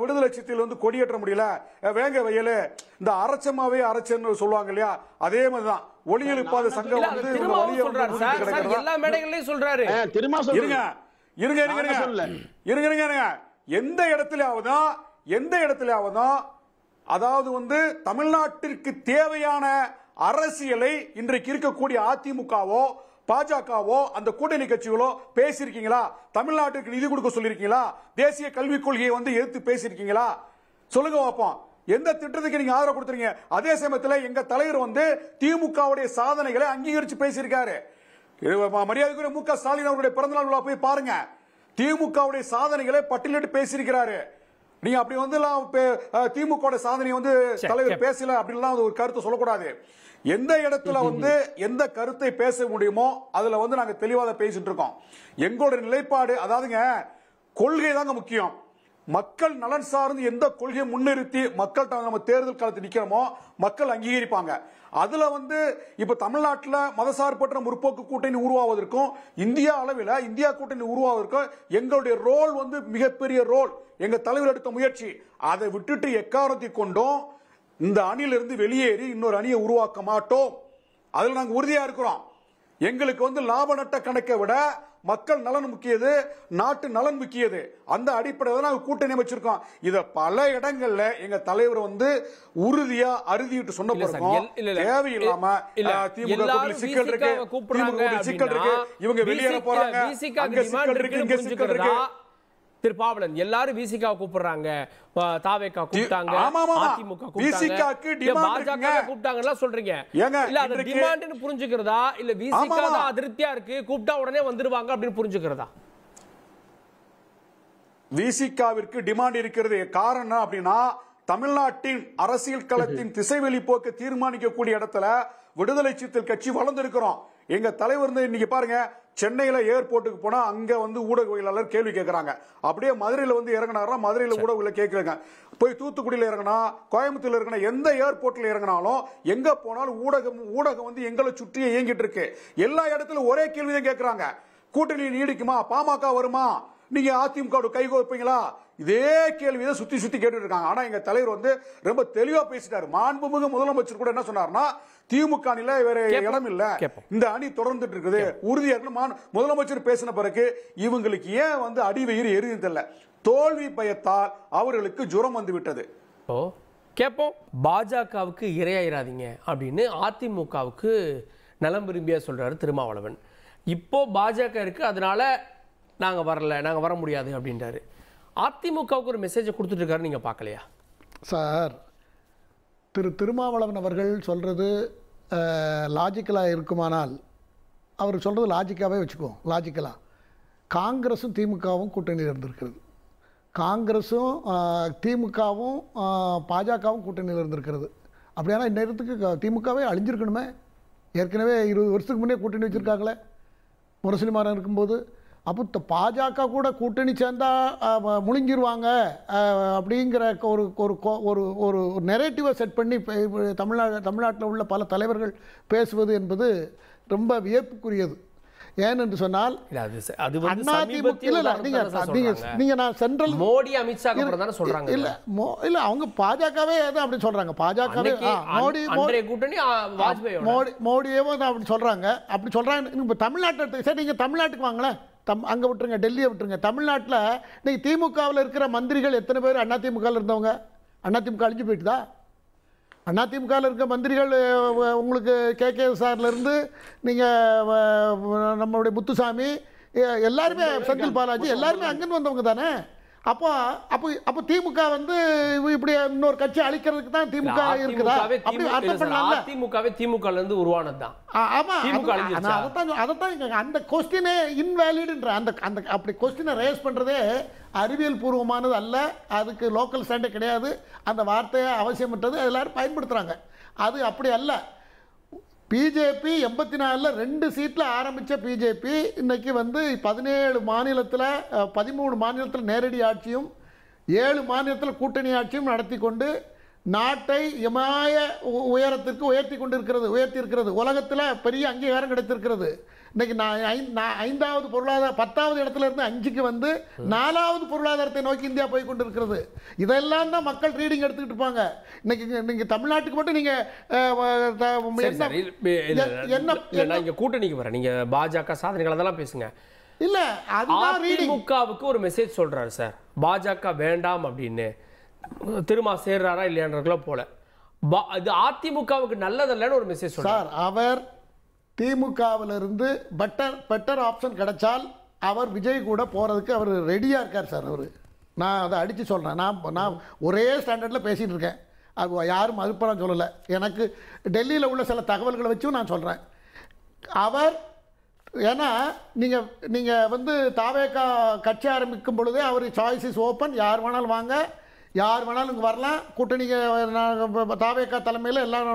விடுதலை சிறுத்தையில் வந்து கொடியேற்ற முடியல, வேங்க வயல், இந்த அரைச்சமாவே அரைச்சன்னு சொல்லுவாங்க இல்லையா, அதே மாதிரிதான் ஒளி எழுப்பாத சங்கம் வந்து எல்லா மேடைகளையும் சொல்றாரு. இருங்க, எந்த இடத்திலாவது அதாவது வந்து தமிழ்நாட்டிற்கு தேவையான அரசியலை இன்றைக்கு இருக்கக்கூடிய அதிமுகவோ பாஜகவோ அந்த கூட்டணி கட்சிகளோ பேசியிருக்கீங்களா? தமிழ்நாட்டுக்கு நிதி கொடுக்க சொல்லியிருக்கீங்களா? தேசிய கல்விக் கொள்கையை வந்து எதிர்த்து பேசியிருக்கீங்களா? சொல்லுங்க பாப்போம். எந்த திட்டத்துக்கு நீங்க ஆதரவு கொடுத்துறீங்க? அதே சமயத்தில் எங்க தலைவர் வந்து திமுகவுடைய சாதனைகளை அங்கீகரிச்சு பேசியிருக்காரு. மரியாதைக்குரிய மு க ஸ்டாலின் அவருடைய பிறந்தநாள் விழா போய் பாருங்க. திமுகவுடைய சாதனைகளை பட்டியலிட்டு பேசியிருக்கிறாரு. நீங்க அப்படி வந்து திமுக சாதனை வந்து தலைவர் பேசல அப்படின்லாம் ஒரு கருத்தை சொல்லக்கூடாது. எந்த இடத்துல வந்து எந்த கருத்தை பேச முடியுமோ அதுல வந்து நாங்க தெளிவாக பேசிட்டு இருக்கோம். எங்களோட நிலைப்பாடு அதாவதுங்க, கொள்கை தாங்க முக்கியம். மக்கள் நலன் சார்ந்து எந்த கொள்கையை முன்னிறுத்தி மக்கள்கிட்ட நம்ம தேர்தல் காலத்தில் நிக்கிறோமோ மக்கள் அங்கீகரிப்பாங்க. அதுல வந்து இப்ப தமிழ்நாட்டில் மதசார்பற்ற முற்போக்கு கூட்டணி உருவாவதற்கும் இந்தியா அளவில் இந்தியா கூட்டணி உருவாவதற்கும் எங்களுடைய ரோல் வந்து மிகப்பெரிய ரோல். எங்க தலைவர் எடுத்த முயற்சி. அதை விட்டுட்டு எக்காரணத்தை கொண்டோம் இந்த அணியிலிருந்து வெளியேறி இன்னொரு அணியை உருவாக்க மாட்டோம். அதுல நாங்க உறுதியா இருக்கிறோம். எங்களுக்கு வந்து லாப நட்ட கணக்கை விட மக்கள் நலன் முக்கியது, நாட்டு நலன் முக்கியது. அந்த அடிப்படையில் நாங்கள் கூட்டணி அமைச்சிருக்கோம். இத பல இடங்கள்ல எங்க தலைவர் வந்து உறுதியா அறுதிட்டு சொன்ன பிறகும் தேவையில்லாம திமுக சிக்கல் இருக்கு, சிக்கல் இருக்கு, இவங்க வெளியேற போறாங்க, அங்க சிக்கல் இருக்கு, இங்க சிக்கல் இருக்கு. திருப்பாவளன் எல்லாரும் விசிகா கூப்பிடுறாங்க, தாவேகா கூப்பிட்டாங்க, அதிமுக கூப்பிட்டாங்க சொல்றீங்க. இல்ல அது டிமாண்ட்னு புரிஞ்சுக்கிறதா, இல்ல விசிகா தான் அதிருப்தியா இருக்கு கூப்பிட்டா உடனே வந்துருவாங்க அப்படின்னு புரிஞ்சுக்கிறதா? விசிகாவிற்கு டிமாண்ட் இருக்கிறது. காரணம் அப்படின்னா தமிழ்நாட்டின் அரசியல் களத்தின் திசைவெளி போக்கு தீர்மானிக்கக்கூடிய இடத்துல விடுதலை சிறுத்தைகள் கட்சி வளர்ந்திருக்கிறோம். எங்க தலைவர் இன்னைக்கு பாருங்க, சென்னையில ஏர்போர்ட்டுக்கு போனா அங்க வந்து ஊடகவியலாளர் கேள்வி கேட்கறாங்க. அப்படியே மதுரையில வந்து இறங்கினாரா, மதுரையில ஊடகவியல கேட்கறாங்க. போய் தூத்துக்குடியில இறங்கினா, கோயம்புத்தூர்ல இறங்கினா, எந்த ஏர்போர்ட்ல இறங்கினாலும் எங்க போனாலும் ஊடகம் வந்து எங்களை சுற்றியே இயங்கிட்டு இருக்கு. எல்லா இடத்துலயும் ஒரே கேள்விதான் கேட்கறாங்க. கூட்டணி நீடிக்குமா, பாமக வருமா, நீங்க அதிமுக கை கோர்ப்பீங்களா? இதே கேள்வியை சுத்தி சுத்தி கேட்டு இருக்காங்க. ஆனா எங்க தலைவர் வந்து ரொம்ப தெளிவா பேசிட்டாரு. மாண்புமிகு முதலமைச்சர் கூட என்ன சொன்னார்னா, திமுக அணில வேற இடம் இல்ல, இந்த அணி தொடர்ந்துட்டு இருக்குது, உறுதியா முதலமைச்சர் பேசின பிறகு இவங்களுக்கு ஏன் வந்து அடிவயிறு எரியுது இல்ல, தோல்வி பயத்தால் அவர்களுக்கு ஜுரம் வந்து விட்டது. கேட்போம். பாஜகவுக்கு இரையாயிராதீங்க அப்படின்னு அதிமுகவுக்கு நலம் விரும்பியா சொல்றாரு திருமாவளவன். இப்போ பாஜக இருக்கு, அதனால நாங்க வரல, நாங்க வர முடியாது அப்படின்றாரு. அதிமுகவுக்கு ஒரு மெசேஜை கொடுத்துட்டு இருக்காரு, நீங்க பார்க்கலையா சார்? திருமாவளவன் அவர்கள் சொல்றது லாஜிக்கலாக இருக்குமானால் அவர் சொல்றது லாஜிக்காகவே வச்சுக்குவோம். லாஜிக்கலாக காங்கிரஸும் திமுகவும் கூட்டணியில் இருந்திருக்கிறது, காங்கிரஸும் திமுகவும் பாஜகவும் கூட்டணியில் இருந்திருக்கிறது. அப்படியானா இந்நேரத்துக்கு திமுகவே அழிஞ்சிருக்கணுமே. ஏற்கனவே 20 வருஷத்துக்கு முன்னே கூட்டணி வச்சுருக்காங்களே முரசொலிமாறன் இருக்கும்போது. அப்போ பாஜக கூட கூட்டணி சேர்ந்தா முழுங்கிடுவாங்க அப்படிங்கிற ஒரு ஒரு ஒரு ஒரு நெரேட்டிவை செட் பண்ணி தமிழ்நாட்டில் உள்ள பல தலைவர்கள் பேசுவது என்பது ரொம்ப வியப்புக்குரியது. ஏனென்று சொன்னால் மோடி அமித்ஷா இல்ல இல்ல அவங்க பாஜகவே அப்படி சொல்றாங்க. பாஜகவே கூட்டணி மோடியே அப்படி சொல்றாங்க. அப்படி சொல்றாங்க. தமிழ்நாட்டை சரி, நீங்க தமிழ்நாட்டுக்கு வாங்களேன், அங்க விட்டுருங்க, டெல்லியை விட்டுருங்க. தமிழ்நாட்டில் நீங்க திமுகவில் இருக்கிற மந்திரிகள் எத்தனை பேர் அதிமுகவில் இருந்தவங்க? அதிமுக அழிஞ்சு போயிட்டுதா? அதிமுகவில் இருக்க மந்திரிகள் உங்களுக்கு KKSRலேருந்து நீங்கள் நம்மளுடைய முத்துசாமி எல்லாருமே, செந்தில் பாலாஜி எல்லாருமே அங்கேருந்து வந்தவங்க தானே. அப்போ அப்போ அப்போ திமுக வந்து இப்படி இன்னொரு கட்சி அழிக்கிறதுக்கு தான் திமுக இருக்குதா? அப்படி அர்த்தம் பண்ணலாம்ல. திமுக இருந்து உருவானதுதான். ஆமா, அதைத்தான் அந்த கொஸ்டினே இன்வேலிட்ன்ற அந்த அந்த அப்படி கொஸ்டினை ரேஸ் பண்றதே அறிவியல் பூர்வமானது அல்ல. அதுக்கு லோக்கல் ஸ்டாண்டர்ட் கிடையாது. அந்த வார்த்தையை அவசியமற்றது எல்லாரும் பயன்படுத்துறாங்க. அது அப்படி அல்ல. பிஜேபி 84ல் 2 சீட்டில் ஆரம்பித்த பிஜேபி இன்னைக்கு வந்து 17 மாநிலத்தில் 13 மாநிலத்தில் நேரடி ஆட்சியும் 7 மாநிலத்தில் கூட்டணி ஆட்சியும் நடத்தி கொண்டு நாட்டை இமாய உயரத்திற்கு உயர்த்தி இருக்கிறது. உலகத்தில் பெரிய அங்கீகாரம் கிடைத்திருக்கிறது. இன்னைக்கு நான் 5வது பொருளாதார 10வது இடத்துல இருந்து 5க்கு வந்து 4வது பொருளாதாரத்தை நோக்கி இந்தியா போய் கொண்டிருக்கிறது. இதெல்லாம் தான் மக்கள் ரீடிங் எடுத்துக்கிட்டு இருப்பாங்க. இன்னைக்கு நீங்க தமிழ்நாட்டுக்கு மட்டும் நீங்க என்ன கூட்டணிக்கு வர நீங்க பாஜக சாதனைகள் அதெல்லாம் பேசுங்க. இல்ல, அதுதான் அதிமுகவுக்கு ஒரு மெசேஜ் சொல்றாரு சார், பாஜக வேண்டாம் அப்படின்னு. திருமா சேர்றாரா இல்லையான்றதுல போல இது அதிமுகவுக்கு நல்லதல்லன்னு ஒரு மெசேஜ் சொல்றார். அவர் திமுகவிலிருந்து பெட்டர் ஆப்ஷன் கிடைச்சால் அவர் விஜய் கூட போகிறதுக்கு அவர் ரெடியாக இருக்கார் சார். அவர் நான் அதை அடித்து சொல்கிறேன். நான் ஒரே ஸ்டாண்டர்டில் பேசிகிட்டு இருக்கேன். அது யாரும் மறுப்பெல்லாம் சொல்லலை. எனக்கு டெல்லியில் உள்ள சில தகவல்களை வச்சும் நான் சொல்கிறேன். அவர் ஏன்னா நீங்கள் வந்து தாவேகா கட்சி ஆரம்பிக்கும் பொழுதே அவர் சாய்ஸ் இஸ் ஓப்பன், யார் வேணாலும் வாங்க, யார் வேணாலும் இங்கே வரலாம், கூட்டணிக்கு தாவேகா தலைமையில் எல்லாம்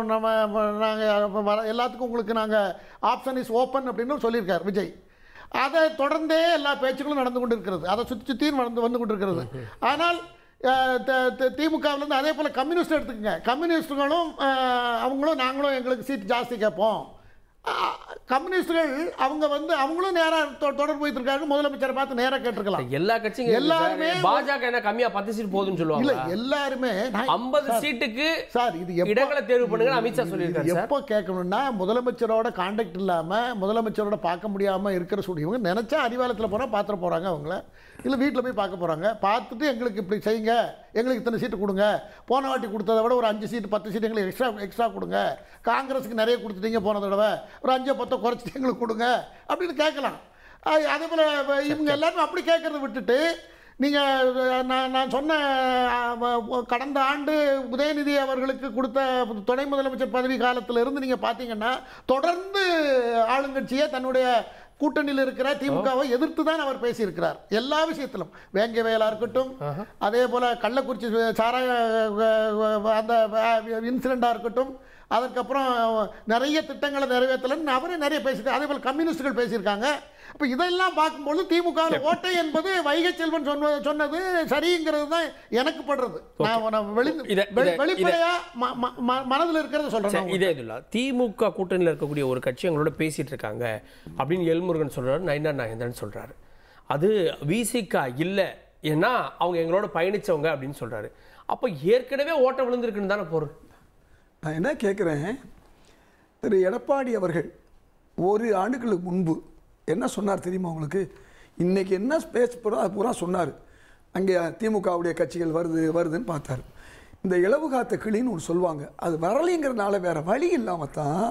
நாங்கள் எல்லாத்துக்கும் உங்களுக்கு நாங்கள் ஆப்ஷன் இஸ் ஓப்பன் அப்படின்னு சொல்லியிருக்கார் விஜய். அதை தொடர்ந்தே எல்லா பேச்சுக்களும் நடந்து கொண்டு இருக்கிறது. அதை சுற்றியும் வந்து கொண்டு இருக்கிறது. ஆனால் திமுகவிலேருந்து அதே போல் கம்யூனிஸ்ட் எடுத்துக்கங்க. கம்யூனிஸ்டுகளும் அவங்களும் நாங்களும் எங்களுக்கு சீட் ஜாஸ்தி கேட்போம். கம்யூனிஸ்டுகள் அவங்களும் நேராக தொடர்பு வைத்திருக்காங்க. முதலமைச்சரை பார்த்து நேராக கேட்டிருக்கலாம். எல்லா கட்சியும் எல்லாருமே பாஜக என்ன கம்மியா 10 சீட் போதுன்னு சொல்லுவாங்க. இல்ல, எல்லாருமே 50 சீட்டுக்கு சார் இது இடங்களை தேர்வு பண்ணுங்க அமித்ஷா சொல்லியிருக்காரு. எப்போ கேட்கணும்னா முதலமைச்சரோட கான்டாக்ட் இல்லாம முதலமைச்சரோட பார்க்க முடியாம இருக்கிற சூழ்நிலை நினைச்சா அறிவாலயத்தில் போனா பாத்திர போறாங்க. அவங்கள இல்லை வீட்டில் போய் பார்க்க போறாங்க. பார்த்துட்டு எங்களுக்கு இப்படி செய்யுங்க, எங்களுக்கு இத்தனை சீட்டு கொடுங்க, போன வாட்டி கொடுத்ததை விட ஒரு 5 சீட்டு 10 சீட்டு எங்களுக்கு எக்ஸ்ட்ரா கொடுங்க, காங்கிரஸுக்கு நிறைய கொடுத்துட்டீங்க போன தடவை, ஒரு 5-10 குறைச்சிட்டு எங்களுக்கு கொடுங்க அப்படின்னு கேட்கலாம். அதே போல் இவங்க எல்லாரும் அப்படி கேட்கறத விட்டுட்டு நீங்கள் நான் சொன்ன கடந்த ஆண்டு உதயநிதி அவர்களுக்கு கொடுத்த துணை முதலமைச்சர் பதவி காலத்திலிருந்து நீங்கள் பார்த்தீங்கன்னா தொடர்ந்து ஆளுங்கட்சியை தன்னுடைய கூட்டணியில் இருக்கிற திமுகவை எதிர்த்து தான் அவர் பேசியிருக்கிறார். எல்லா விஷயத்திலும் வேங்கை வயலா இருக்கட்டும், அதே போல கள்ளக்குறிச்சி சாராய அந்த இன்சிடெண்டா இருக்கட்டும், அதற்கப்புறம் நிறைய திட்டங்களை நிறைவேற்றலன்னு அவரே நிறைய பேசியிருக்காரு. அதே போல் கம்யூனிஸ்டுகள் பேசியிருக்காங்க. இப்போ இதெல்லாம் பார்க்கும்போது திமுக ஓட்டை என்பது வைகை செல்வன் சொன்னது சரிங்கிறது தான் எனக்கு படுறது. வெளிப்படையா மனதில் இருக்கிறத சொல்றேன். இதே இதுல திமுக கூட்டணியில் இருக்கக்கூடிய ஒரு கட்சி எங்களோட பேசிட்டு இருக்காங்க அப்படின்னு எல்முருகன் சொல்றாரு, நயினார் நாகேந்திரன் சொல்றாரு. அது விசிகா இல்லை, ஏன்னா அவங்க எங்களோட பயணிச்சவங்க அப்படின்னு சொல்றாரு. அப்போ ஏற்கனவே ஓட்ட விழுந்திருக்குன்னு தானே பொருள். நான் என்ன கேட்குறேன், திரு எடப்பாடி அவர்கள் ஒரு ஆண்டுகளுக்கு முன்பு என்ன சொன்னார் தெரியுமா உங்களுக்கு? இன்னைக்கு என்ன ஸ்பேஸ் போகிறோம் அது பூரா சொன்னார். அங்கே திமுகவுடைய கட்சிகள் வருதுன்னு பார்த்தாரு. இந்த இலவு காத்த கிளின்னு ஒன்று சொல்லுவாங்க, அது வரலைங்கிறதுனால வேற வழி இல்லாமல் தான்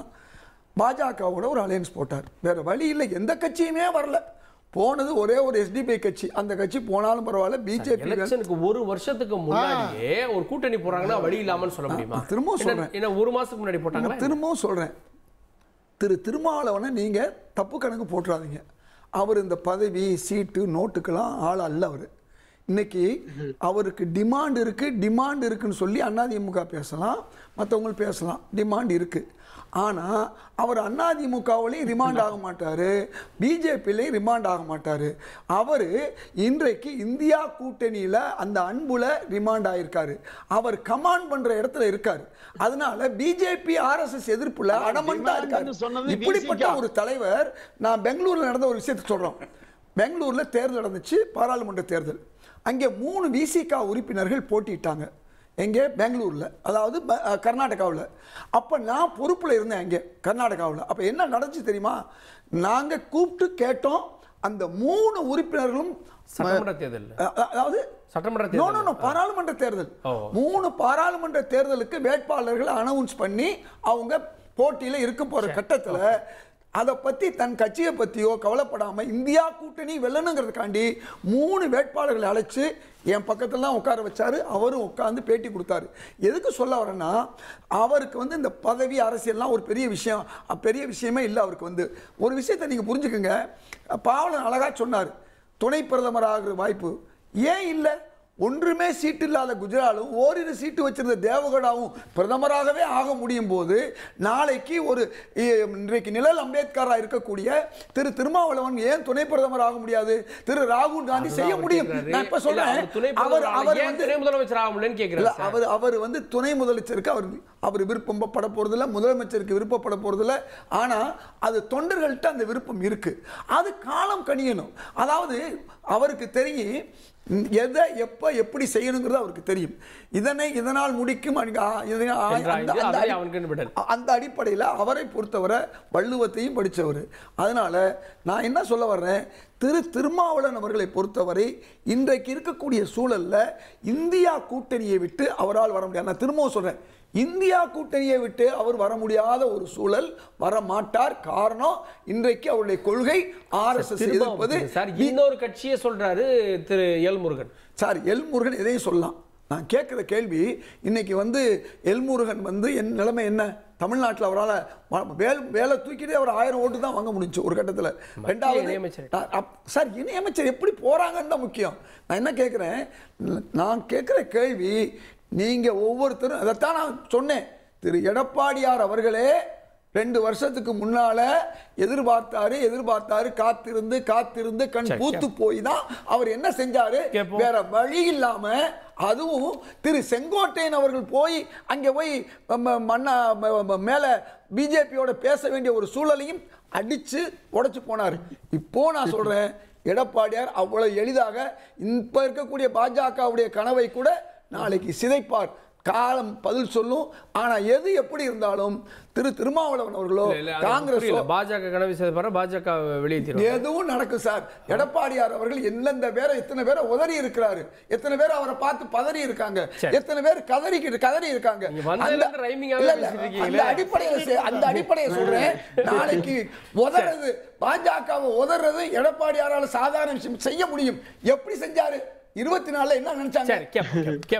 பாஜகவோட ஒரு அலையன்ஸ் போட்டார். வேற வழி இல்லை, எந்த கட்சியுமே வரல. போனது ஒரே ஒரு எஸ்டிபிஐ கட்சி, அந்த கட்சி போனாலும் பரவாயில்ல. பிஜேபி எலெக்ஷனுக்கு ஒரு வருஷத்துக்கு முன்னாடியே ஒரு கூட்டணி போறாங்கன்னா வழி இல்லாமன்னு சொல்ல முடியுமா? திரும்பவும் சொல்றேன், என்ன ஒரு மாசத்துக்கு முன்னாடி போட்டாங்க. திரும்பவும் சொல்றேன், திரு திருமாவளவனை நீங்க தப்பு கணக்கு போட்டுறாதீங்க. அவர் இந்த பதவி சீட்டு நோட்டுக்கெல்லாம் ஆள் அல்ல. அவர் இன்னைக்கு அவருக்கு டிமாண்ட் இருக்குன்னு சொல்லி அதிமுக பேசலாம், மற்றவங்க பேசலாம், டிமாண்ட் இருக்கு. ஆனால் அவர் அதிமுகவிலையும் ரிமாண்ட் ஆக மாட்டார், பிஜேபியிலையும் ரிமாண்ட் ஆக மாட்டார். அவர் இன்றைக்கு இந்தியா கூட்டணியில் அந்த அன்புல ரிமாண்ட் ஆகியிருக்காரு. அவர் கமாண்ட் பண்ணுற இடத்துல இருக்கார். அதனால பிஜேபி ஆர்எஸ்எஸ் எதிர்ப்புல அடமண்டா இருக்காரு. இப்படிப்பட்ட ஒரு தலைவர், நான் பெங்களூரில் நடந்த ஒரு விஷயத்தை சொல்கிறோம். பெங்களூரில் தேர்தல் நடந்துச்சு, பாராளுமன்ற தேர்தல். அங்கே 3 விசிகா உறுப்பினர்கள் போட்டிட்டாங்க. எங்கே? பெங்களூரில், அதாவது கர்நாடகாவில். அப்போ நான் பொறுப்பில் இருந்தேன் அங்கே கர்நாடகாவில். அப்போ என்ன நடந்துச்சு தெரியுமா? நாங்கள் கூப்பிட்டு கேட்டோம், அந்த 3 உறுப்பினர்களும் சட்டமன்ற தேர்தல், அதாவது சட்டமன்ற பாராளுமன்ற தேர்தல், 3 பாராளுமன்ற தேர்தலுக்கு வேட்பாளர்களை அனௌன்ஸ் பண்ணி அவங்க போட்டியில் இருக்க போகிற கட்டத்தில் அதை பற்றி தன் கட்சியை பற்றியோ கவலைப்படாமல் இந்தியா கூட்டணி வெல்லணுங்கிறதுக்காண்டி 3 வேட்பாளர்களை அழைச்சி என் பக்கத்துலாம் உட்கார வச்சாரு. அவரும் உட்கார்ந்து பேட்டி கொடுத்தாரு. எதுக்கு சொல்ல வரேன்னா, அவருக்கு இந்த பதவி அரசியல்லாம் ஒரு பெரிய விஷயமே இல்லை. அவருக்கு ஒரு விஷயத்தை நீங்கள் புரிஞ்சுக்குங்க. பாவலன் அழகா சொன்னார், துணை பிரதமர் ஆகிற வாய்ப்பு ஏன் இல்லை? ஒன்றுமே சீட்டு இல்லாத குஜராலும் ஓரிரு சீட்டு வச்சிருந்த தேவகவுடாவும் பிரதமராகவே ஆக முடியும் போது, நாளைக்கு இன்றைக்கு நிழல் அம்பேத்கராக இருக்கக்கூடிய திரு திருமாவளவன் ஏன் துணை பிரதமர் ஆக முடியாது? திரு ராகுல் காந்தி செய்ய முடியும். நான் இப்ப சொல்றேன், அவர் துணை முதலமைச்சருக்கு அவர் விருப்பப்பட போறதில்ல, முதலமைச்சருக்கு விருப்பப்பட போறதில்ல. ஆனா அது தொண்டர்கள்ட்ட அந்த விருப்பம் இருக்கு. அது காலம் கணியணும். அதாவது அவருக்கு தெரியும் எதை எப்ப எப்படி செய்யணுங்கிறது அவருக்கு தெரியும். இதனால் முடிக்கும் அந்த அடிப்படையில் அவரை பொறுத்தவரை வள்ளுவத்தையும் படித்தவர். அதனால நான் என்ன சொல்ல வர்றேன், திரு திருமாவளவன் அவர்களை பொறுத்தவரை இன்றைக்கு இருக்கக்கூடிய சூழல்ல இந்தியா கூட்டணியை விட்டு அவரால் வர முடியாது. நான் திரும்பவும் சொல்றேன், இந்தியா கூட்டணியை விட்டு அவர் வர முடியாத ஒரு சூழல், வர மாட்டார். காரணம், இன்றைக்கு அவருடைய கொள்கை ஆர்எஸ்எஸ் எதிர்ப்பது. இன்னொரு கட்சியை சொல்றாரு திரு எல்முருகன். சார், எல்முருகன் எதையும் சொல்லலாம். நான் கேட்கிற கேள்வி, இன்னைக்கு எல்முருகன் என் நிலைமை என்ன? தமிழ்நாட்டில் அவரால் வேலை தூக்கிட்டு அவர் 1000 ஓட்டு தான் வாங்க முடிஞ்சு ஒரு கட்டத்தில். ரெண்டாவது சார், இணையமைச்சர் எப்படி போறாங்கன்னு தான் முக்கியம். நான் என்ன கேட்கிறேன், நான் கேட்கிற கேள்வி, நீங்க ஒவ்வொருத்தரும் அதைத்தான் நான் சொன்னேன். திரு எடப்பாடியார் அவர்களே 2 வருஷத்துக்கு முன்னால எதிர்பார்த்தாரு, காத்திருந்து கண் பூத்து போய் தான் அவர் என்ன செஞ்சாரு? வேற வழி இல்லாம, அதுவும் திரு செங்கோட்டையன் அவர்கள் போய் அங்கே போய் மேல பிஜேபியோட பேச வேண்டிய ஒரு சூழலையும் அடிச்சு உடைச்சு போனாரு. இப்போ நான் சொல்றேன், எடப்பாடியார் அவ்வளவு எளிதாக இப்ப இருக்கக்கூடிய பாஜகவுடைய கனவை கூட நாளைக்கு சிதைப்பார். காலம் பதில் சொல்லும். ஆனா எது எப்படி இருந்தாலும் திரு திருமாவளவன் அவர்களோ காங்கிரஸ் பாஜக எதுவும் நடக்கும் சார். எடப்பாடியார் அவர்கள் எத்தனை பேரை உதறி இருக்கிறாரு, எத்தனை பேர் அவரை பார்த்து பதறி இருக்காங்க, எத்தனை பேர் கதறி இருக்காங்க. அந்த அடிப்படையை சொல்றேன். நாளைக்கு உதறது, பாஜகவை உதறது எடப்பாடியாரால் சாதாரண விஷயம் செய்ய முடியும். எப்படி செஞ்சாரு? 24 என்ன நினைச்சாங்க?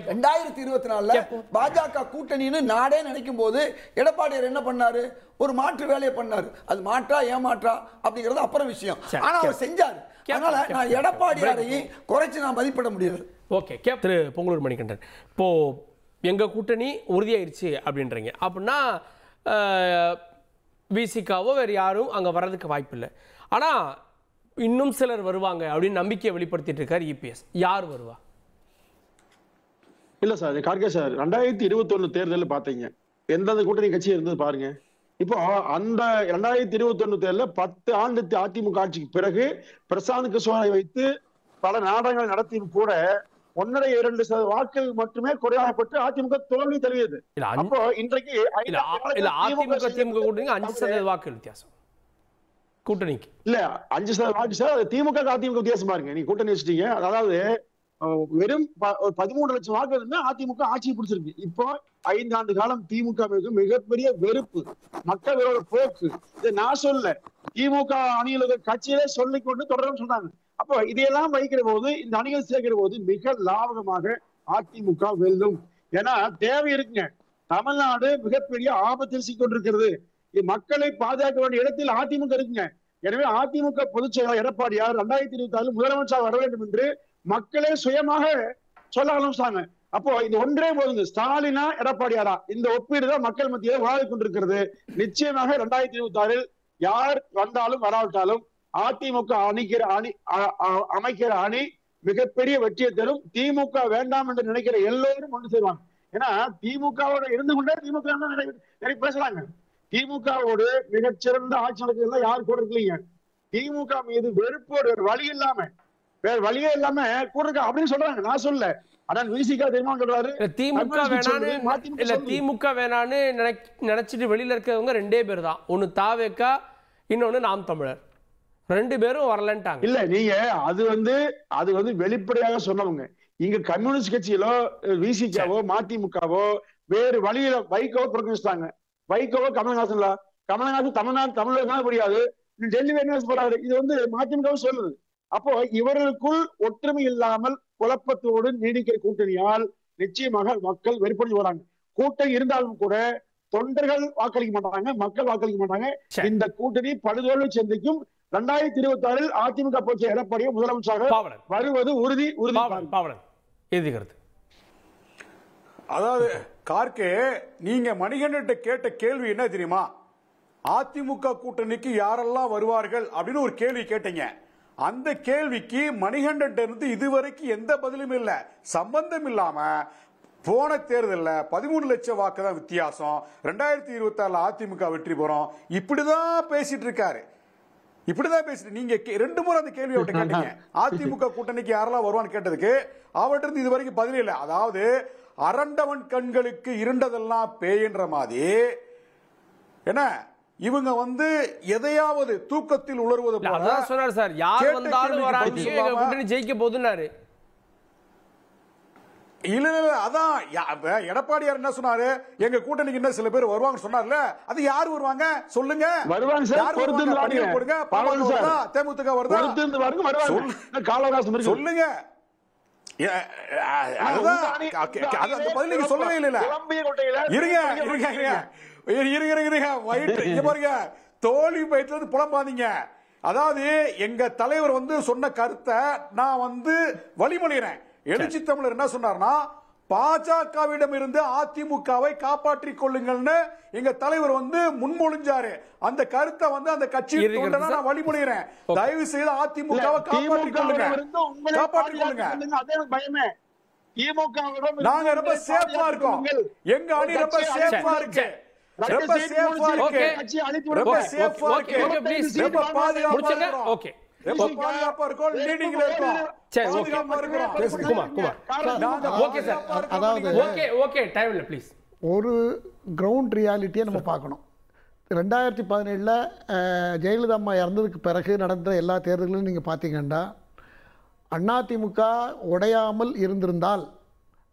2024 பாஜக கூட்டணின்னு நாடே நினைக்கும் போது எடப்பாடியார் என்ன பண்ணாரு? ஒரு மாற்று வேலையை பண்ணாரு. அது மாற்றா ஏமாற்றா அப்படிங்கிறது அப்புறம் விஷயம். ஆனா அவர் செஞ்சாரு. அதனால நான் எடப்பாடியாரையும் குறைச்சு நான் மதிப்பிட முடியாது. ஓகே, திரு பொங்கலூர் மணிகண்டன், இப்போ எங்க கூட்டணி உறுதியாயிருச்சு அப்படின்றீங்க. அப்படின்னா விசிகாவோ வேறு யாரும் அங்க வர்றதுக்கு வாய்ப்பு இல்லை. ஆனா இன்னும் சிலர் வருவாங்க அப்படின்னு நம்பிக்கையை வெளிப்படுத்திட்டு இருக்காரு இபிஎஸ். யார் வருவா? இல்ல சார், கார்கே சார், 2021 தேர்தலில் பாத்தீங்க எந்தெந்த கூட்டணி கட்சி இருந்தது பாருங்க. இப்போ அந்த 2021 தேர்தல 10 ஆண்டு அதிமுக ஆட்சிக்கு பிறகு பிரசாந்த் கிஷோரை வைத்து பல நாடகங்கள் நடத்தியும் கூட 1.5-2% வாக்குகள் மட்டுமே குறையாகப்பட்டு அதிமுக தோல்வி தழுவியது. இல்ல, அப்போ இன்றைக்கு இல்ல அதிமுக திமுக கூட்டணி 5% வாக்கு வித்தியாசம் கூட்டணிக்கு. இல்ல 5% வாக்கு சார். திமுக அதிமுக வித்தியாசமா இருக்கு. நீங்க கூட்டணி வச்சுட்டீங்க. அதாவது வெறும் 13 லட்சம் வாக்கு இருந்தா அதிமுக ஆட்சியை பிடிச்சிருக்கு. இப்போ 5 ஆண்டு காலம் திமுக மிகப்பெரிய வெறுப்பு, மக்கள் விரோத போக்கு. இதை நான் சொல்ல, திமுக அணியில் கட்சியிலே சொல்லிக்கொண்டு தொடர்ந்து சொன்னாங்க. அப்போ இதையெல்லாம் வைக்கிற போது, இந்த அணிகள் சேர்க்கிற போது மிக லாபகமாக அதிமுக வெல்லும். ஏன்னா தேவை இருக்குங்க. தமிழ்நாடு மிகப்பெரிய ஆபத்தில் சிக்கொண்டிருக்கிறது. மக்களை பாதுகாக்க வேண்டிய இடத்தில் அதிமுக இருக்குங்க. எனவே அதிமுக பொதுச் செயலாளர் எடப்பாடியார் 2024 முதலமைச்சர் வர வேண்டும் என்று மக்களே சுயமாக சொல்ல ஆரம்பிச்சாங்க. அப்போ இது ஒன்றே போதுங்க, ஸ்டாலினா எடப்பாடியாரா, இந்த ஒப்பீடு தான் மக்கள் மத்தியில் வாழக் கொண்டிருக்கிறது. நிச்சயமாக 2026 யார் வந்தாலும் வராவிட்டாலும் அதிமுக அமைக்கிற அணி மிகப்பெரிய வெற்றியை தரும். திமுக வேண்டாம் என்று நினைக்கிற எல்லோரும் ஒன்று சேருவாங்க. ஏன்னா திமுகவோட இருந்து கொண்டே திமுக நிறைய பேசுறாங்க. திமுகவோடு மிகச்சிறந்த ஆட்சி நடக்கிறதுல யார் கூட இருக்கீங்க? திமுக மீது வெறுப்போடு வேற வழியே இல்லாம கூட இருக்க அப்படின்னு சொல்றாங்க. நான் சொல்ல, அதான் விசிகா தெரியுமா சொல்றாரு, திமுக வேணான்னு நினைச்சிட்டு வெளியில இருக்கிறவங்க 2 பேர் தான். ஒன்னு தாவேக்கா, இன்னொன்னு நாம் தமிழர். 2 பேரும் வரலன்ட்டாங்க. இல்ல நீங்க அது வந்து வெளிப்படையாக சொன்னவங்க. இங்க கம்யூனிஸ்ட் கட்சியிலோ விசிகாவோ மதிமுகவோ வேறு வழியில வைகோவோ புறக்கணிச்சிட்டாங்க. வைகோவோ கமலஹாசன் தமிழ்நாடு தமிழர் புரியாது, டெல்லி வேணும் போறாரு. இது வந்து மதிமுகவும் சொல்லுது. அப்போ இவர்களுக்குள் ஒற்றுமை இல்லாமல் குழப்பத்தோடு நீடிக்கிற கூட்டணியால் நிச்சயமாக மக்கள் வெறுப்படைஞ்சு வராங்க. கூட்டணி இருந்தாலும் கூட தொண்டர்கள் வாக்களிக்க மாட்டாங்க, மக்கள் வாக்களிக்க மாட்டாங்க. இந்த கூட்டணி படுதோல்வி சந்திக்கும். 2026 அதிமுக பொதுச் எடப்பாடியை முதலமைச்சராக வருவது உறுதி. அதாவது கார்கே, நீங்க மணிகண்டன் கேட்ட கேள்வி என்ன தெரியுமா? அதிமுக கூட்டணிக்கு யாரெல்லாம் வருவார்கள் அப்படின்னு ஒரு கேள்வி கேட்டீங்க. அந்த கேள்விக்கு மணிகண்டன் இருந்து இதுவரைக்கும் எந்த பதிலும் இல்ல. சம்பந்தம் இல்லாம போன தேர்தலில் 13 லட்சம் வாக்கு தான் வித்தியாசம், 2026 அதிமுக வெற்றி பெறும், இப்படிதான் பேசிட்டு இருக்காரு. நீங்க 2 முறை அந்த கேள்வி அவர்கிட்ட கேட்டீங்க. அதிமுக கூட்டணிக்கு யாரெல்லாம் வருவான்னு கேட்டதுக்கு அவர்கிட்ட இருந்து இதுவரைக்கும் பதில் இல்லை. அதாவது அரண்டவன் கண்களுக்கு இருண்டதெல்லாம் பேய்ன்ற மாதிரி என்ன, இவங்க வந்து எதையாவது தூக்கத்தில் உணர்வது போல அதான் சொன்னார் சார். யார் வந்தாலும் வராட்டி எங்க கூட்டணி ஜெயிக்க போகுதுன்னாரு. இல்ல அதான் எடப்பாடியார் என்ன சொன்னாரு, எங்க கூட்டணிக்கு என்ன சில பேர் வருவாங்க சொன்னார்ல, அது யார் வருவாங்க சொல்லுங்க? வருவாங்க சார், போடுங்க. தேமுதிக வருதா சொல்லுங்க. அந்த பதில் நீங்க சொல்லவே இல்ல. இருங்க, தோல்வி பயிற்சி புலம்பாதீங்க. அதாவது எங்க தலைவர் வந்து சொன்ன கருத்தை நான் வந்து வழிமொழிகிறேன். எழுச்சி தமிழர் என்ன சொன்னார்னா, பாஜகவிடம் இருந்து அதிமுகவை காப்பாற்றிக் கொள்ளுங்கள்னு எங்க தலைவர் வந்து முன்மொழிஞ்சாரு. அந்த கருத்தை வந்து அந்த கட்சி நான் வழிமொழிகிறேன். தயவு செய்து அதிமுகவை காப்பாற்றிக் கொள்ளுங்க. நாங்க ரொம்ப சேஃபா இருக்கோம். எங்க அணி ரொம்ப சேஃபா இருக்கு. ஒரு கிரவுண்ட் ரியாலிட்டியை நம்ம பார்க்கணும். 2017 ஜெயலலிதா அம்மா இறந்ததுக்கு பிறகு நடந்த எல்லா தேர்தல்களும் நீங்கள் பார்த்தீங்கன்னா, அதிமுக உடையாமல் இருந்திருந்தால்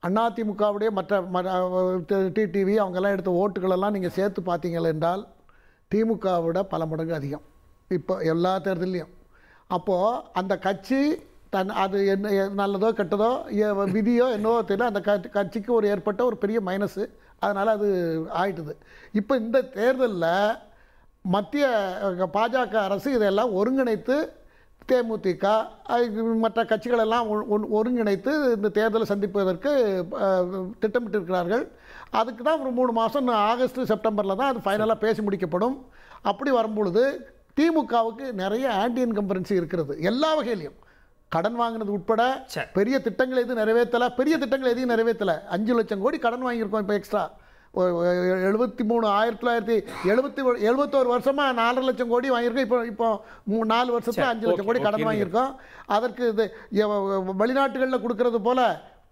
அதிமுகவுடைய மற்ற டிடிவி அவங்கெல்லாம் எடுத்த ஓட்டுகளெல்லாம் நீங்கள் சேர்த்து பார்த்தீங்கள் என்றால் திமுகவோட பல மடங்கு அதிகம் இப்போ எல்லா தேர்தலையும். அப்போது அந்த கட்சி அது என்ன நல்லதோ கெட்டதோ விதியோ என்னவோ தெரியல, அந்த கட்சிக்கு ஏற்பட்ட ஒரு பெரிய மைனஸு. அதனால் அது ஆயிட்டுது. இப்போ இந்த தேர்தலில் மத்திய பாஜக அரசு இதெல்லாம் ஒருங்கிணைத்து தேமுதிக மற்ற கட்சிகளெல்லாம் ஒருங்கிணைத்து இந்த தேர்தலை சந்திப்பதற்கு திட்டமிட்டிருக்கிறார்கள். அதுக்கு தான் ஒரு 3 மாதம் ஆகஸ்ட் செப்டம்பரில் தான் அது ஃபைனலாக பேசி முடிக்கப்படும். அப்படி வரும்பொழுது திமுகவுக்கு நிறைய ஆன்டி இன்கம்பரன்சி இருக்கிறது எல்லா வகையிலையும். கடன் வாங்கினது உட்பட பெரிய திட்டங்கள் எதுவும் நிறைவேற்றலை. 5 லட்சம் கோடி கடன் வாங்கியிருக்கோம் இப்போ எக்ஸ்ட்ரா. 1971 வருஷமா 4.5 லட்சம் கோடி வாங்கியிருக்கோம். இப்போ 4 வருஷத்துல 5 லட்சம் கோடி கடன் வாங்கியிருக்கோம். அதற்கு இது வெளிநாட்டுகளில் கொடுக்கறது போல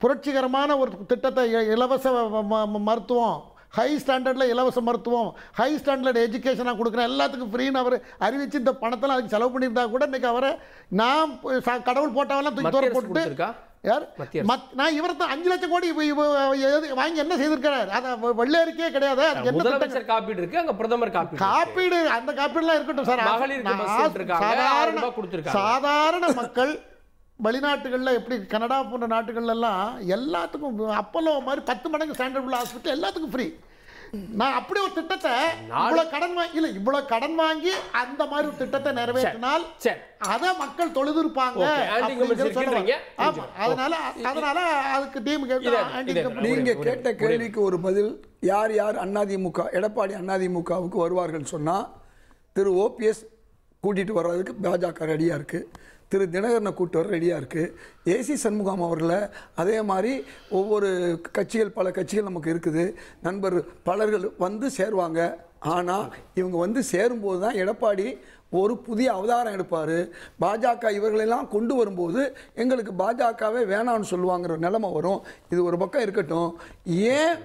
புரட்சிகரமான ஒரு திட்டத்தை, இலவச மருத்துவம், ஹை ஸ்டாண்டர்டில் இலவச மருத்துவம், ஹை ஸ்டாண்டர்ட் எஜுகேஷனாக கொடுக்குறேன், எல்லாத்துக்கும் ஃப்ரீன்னு அவர் அறிவித்து இந்த பணத்தெல்லாம் அதுக்கு செலவு பண்ணியிருந்தா கூட இன்னைக்கு அவரை நான் கடவுள் போட்டவெல்லாம் தூக்கி தூர போட்டுட்டு யார் நான் இவர் தான் 5 லட்சம் கோடி வாங்கி என்ன செய்திருக்கிறார்? அதை வெள்ளை அறிக்கையே கிடையாது. முதலமைச்சர் காப்பீடு இருக்கு, அங்க பிரதமர் காப்பீடு, அந்த காப்பீடுலாம் இருக்கட்டும் சார். சாதாரண மக்கள் வெளிநாட்டுகளில் எப்படி கனடா போன்ற நாட்டுகள்லாம் எல்லாத்துக்கும் அப்போலோ மாதிரி 10 மடங்கு ஸ்டாண்டர்ட் உள்ள ஹாஸ்பிட்டல் எல்லாத்துக்கும் ஃப்ரீ. நான் அப்படி ஒரு திட்டத்தை இவ்வளவு கடன் வாங்கி அந்த மாதிரி ஒரு திட்டத்தை நிறைவேற்றினால் அதை மக்கள் தொழுதுருப்பாங்க. அதனால அதுக்கு டீம் நீங்க கேட்ட கேள்விக்கு ஒரு பதில். யார் யார் அதிமுக, எடப்பாடி அதிமுகவுக்கு வருவார்கள் சொன்னா, திரு ஓபிஎஸ் கூட்டிட்டு வர்றதுக்கு பாஜக ரெடியா இருக்கு, திரு தினகரனை கூட்டு வர ரெடியாக இருக்குது, ஏசி சண்முகம் அவர்களை, அதே மாதிரி ஒவ்வொரு கட்சிகள், பல கட்சிகள் நமக்கு இருக்குது, நண்பர் பலர்கள் வந்து சேருவாங்க. ஆனால் இவங்க வந்து சேரும்போது தான் எடப்பாடி ஒரு புதிய அவதாரம் எடுப்பார். பாஜக இவர்களெல்லாம் கொண்டு வரும்போது எங்களுக்கு பாஜகவே வேணான்னு சொல்லுவாங்கிற நிலைமை வரும். இது ஒரு பக்கம் இருக்கட்டும். ஏன்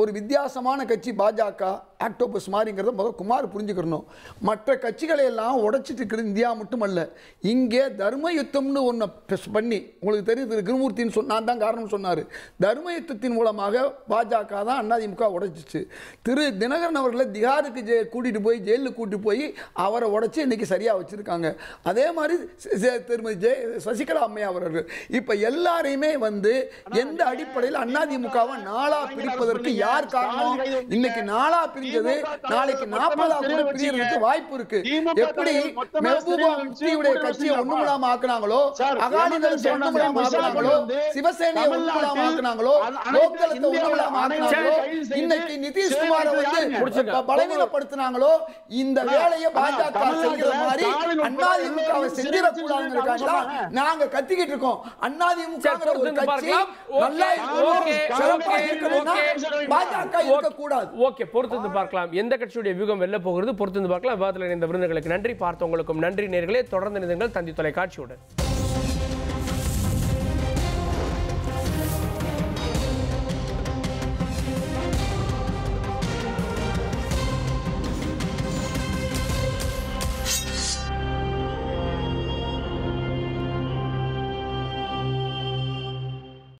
ஒரு வித்தியாசமான கட்சி பாஜக ஆக்டோபஸ் மாதிரிங்கிறத முதல் குமார் புரிஞ்சுக்கணும். மற்ற கட்சிகளை எல்லாம் உடைச்சிட்டு இருக்கிறது இந்தியா மட்டுமல்ல. இங்கே தர்ம யுத்தம்னு ஒன்று பண்ணி, உங்களுக்கு தெரியும், திரு குருமூர்த்தின்னு நான் தான் காரணம் சொன்னார். தர்ம யுத்தத்தின் மூலமாக பாஜக தான் அதிமுக உடைச்சிச்சு. திரு தினகரன் அவர்களை திகாருக்கு கூட்டிகிட்டு போய் ஜெயிலுக்கு கூட்டிட்டு போய் அவரை உடைச்சி இன்னைக்கு சரியாக வச்சுருக்காங்க. அதே மாதிரி திருமதி சசிகலா அம்மையா அவர்கள் இப்போ எல்லாரையுமே வந்து எந்த அடிப்படையில் அதிமுகவை நாளா பிரிப்பதற்கு யார் காரணம்? இன்னைக்கு நாளா பிரிஞ்சது நாளைக்கு 40 கூட பிரியறதுக்கு வாய்ப்பு இருக்கு. எப்படி மெஹபூபா முஃப்தியுடைய கட்சியை ஒண்ணுமில்லாம ஆக்குனாங்களோ, அகாலிதளத்தை ஒண்ணுமில்லாம ஆக்குனாங்களோ, சிவசேனையை ஒண்ணுமில்லாம ஆக்குனாங்களோ, லோக்தளத்தை ஒண்ணுமில்லாம ஆக்குனாங்களோ, இன்னைக்கு நிதிஷ்குமாரை வந்து பலவீனப்படுத்தினாங்களோ, இந்த வேலையை பாஜக செய்யற மாதிரி அதிமுகவை செஞ்சிடக்கூடாதுங்கிறதுக்காக நாங்க கத்திக்கிட்டு இருக்கோம். அதிமுகங்கிற ஒரு கட்சி நல்லா இருக்கணும்னா பாஜக இருக்கக்கூடாது. ஓகே, பொறுத்து பார்க்கலாம் எந்த கட்சியுடைய வியூகம் வெல்ல போகிறது. பொறுத்து பார்க்கலாம். விவாதத்தில் இணைந்த விருந்தினர்களுக்கு நன்றி. பார்த்தவங்களுக்கும் நன்றி. நேயர்களே, தொடர்ந்து இணைந்தீர்கள் தந்தி தொலைக்காட்சியுடன்.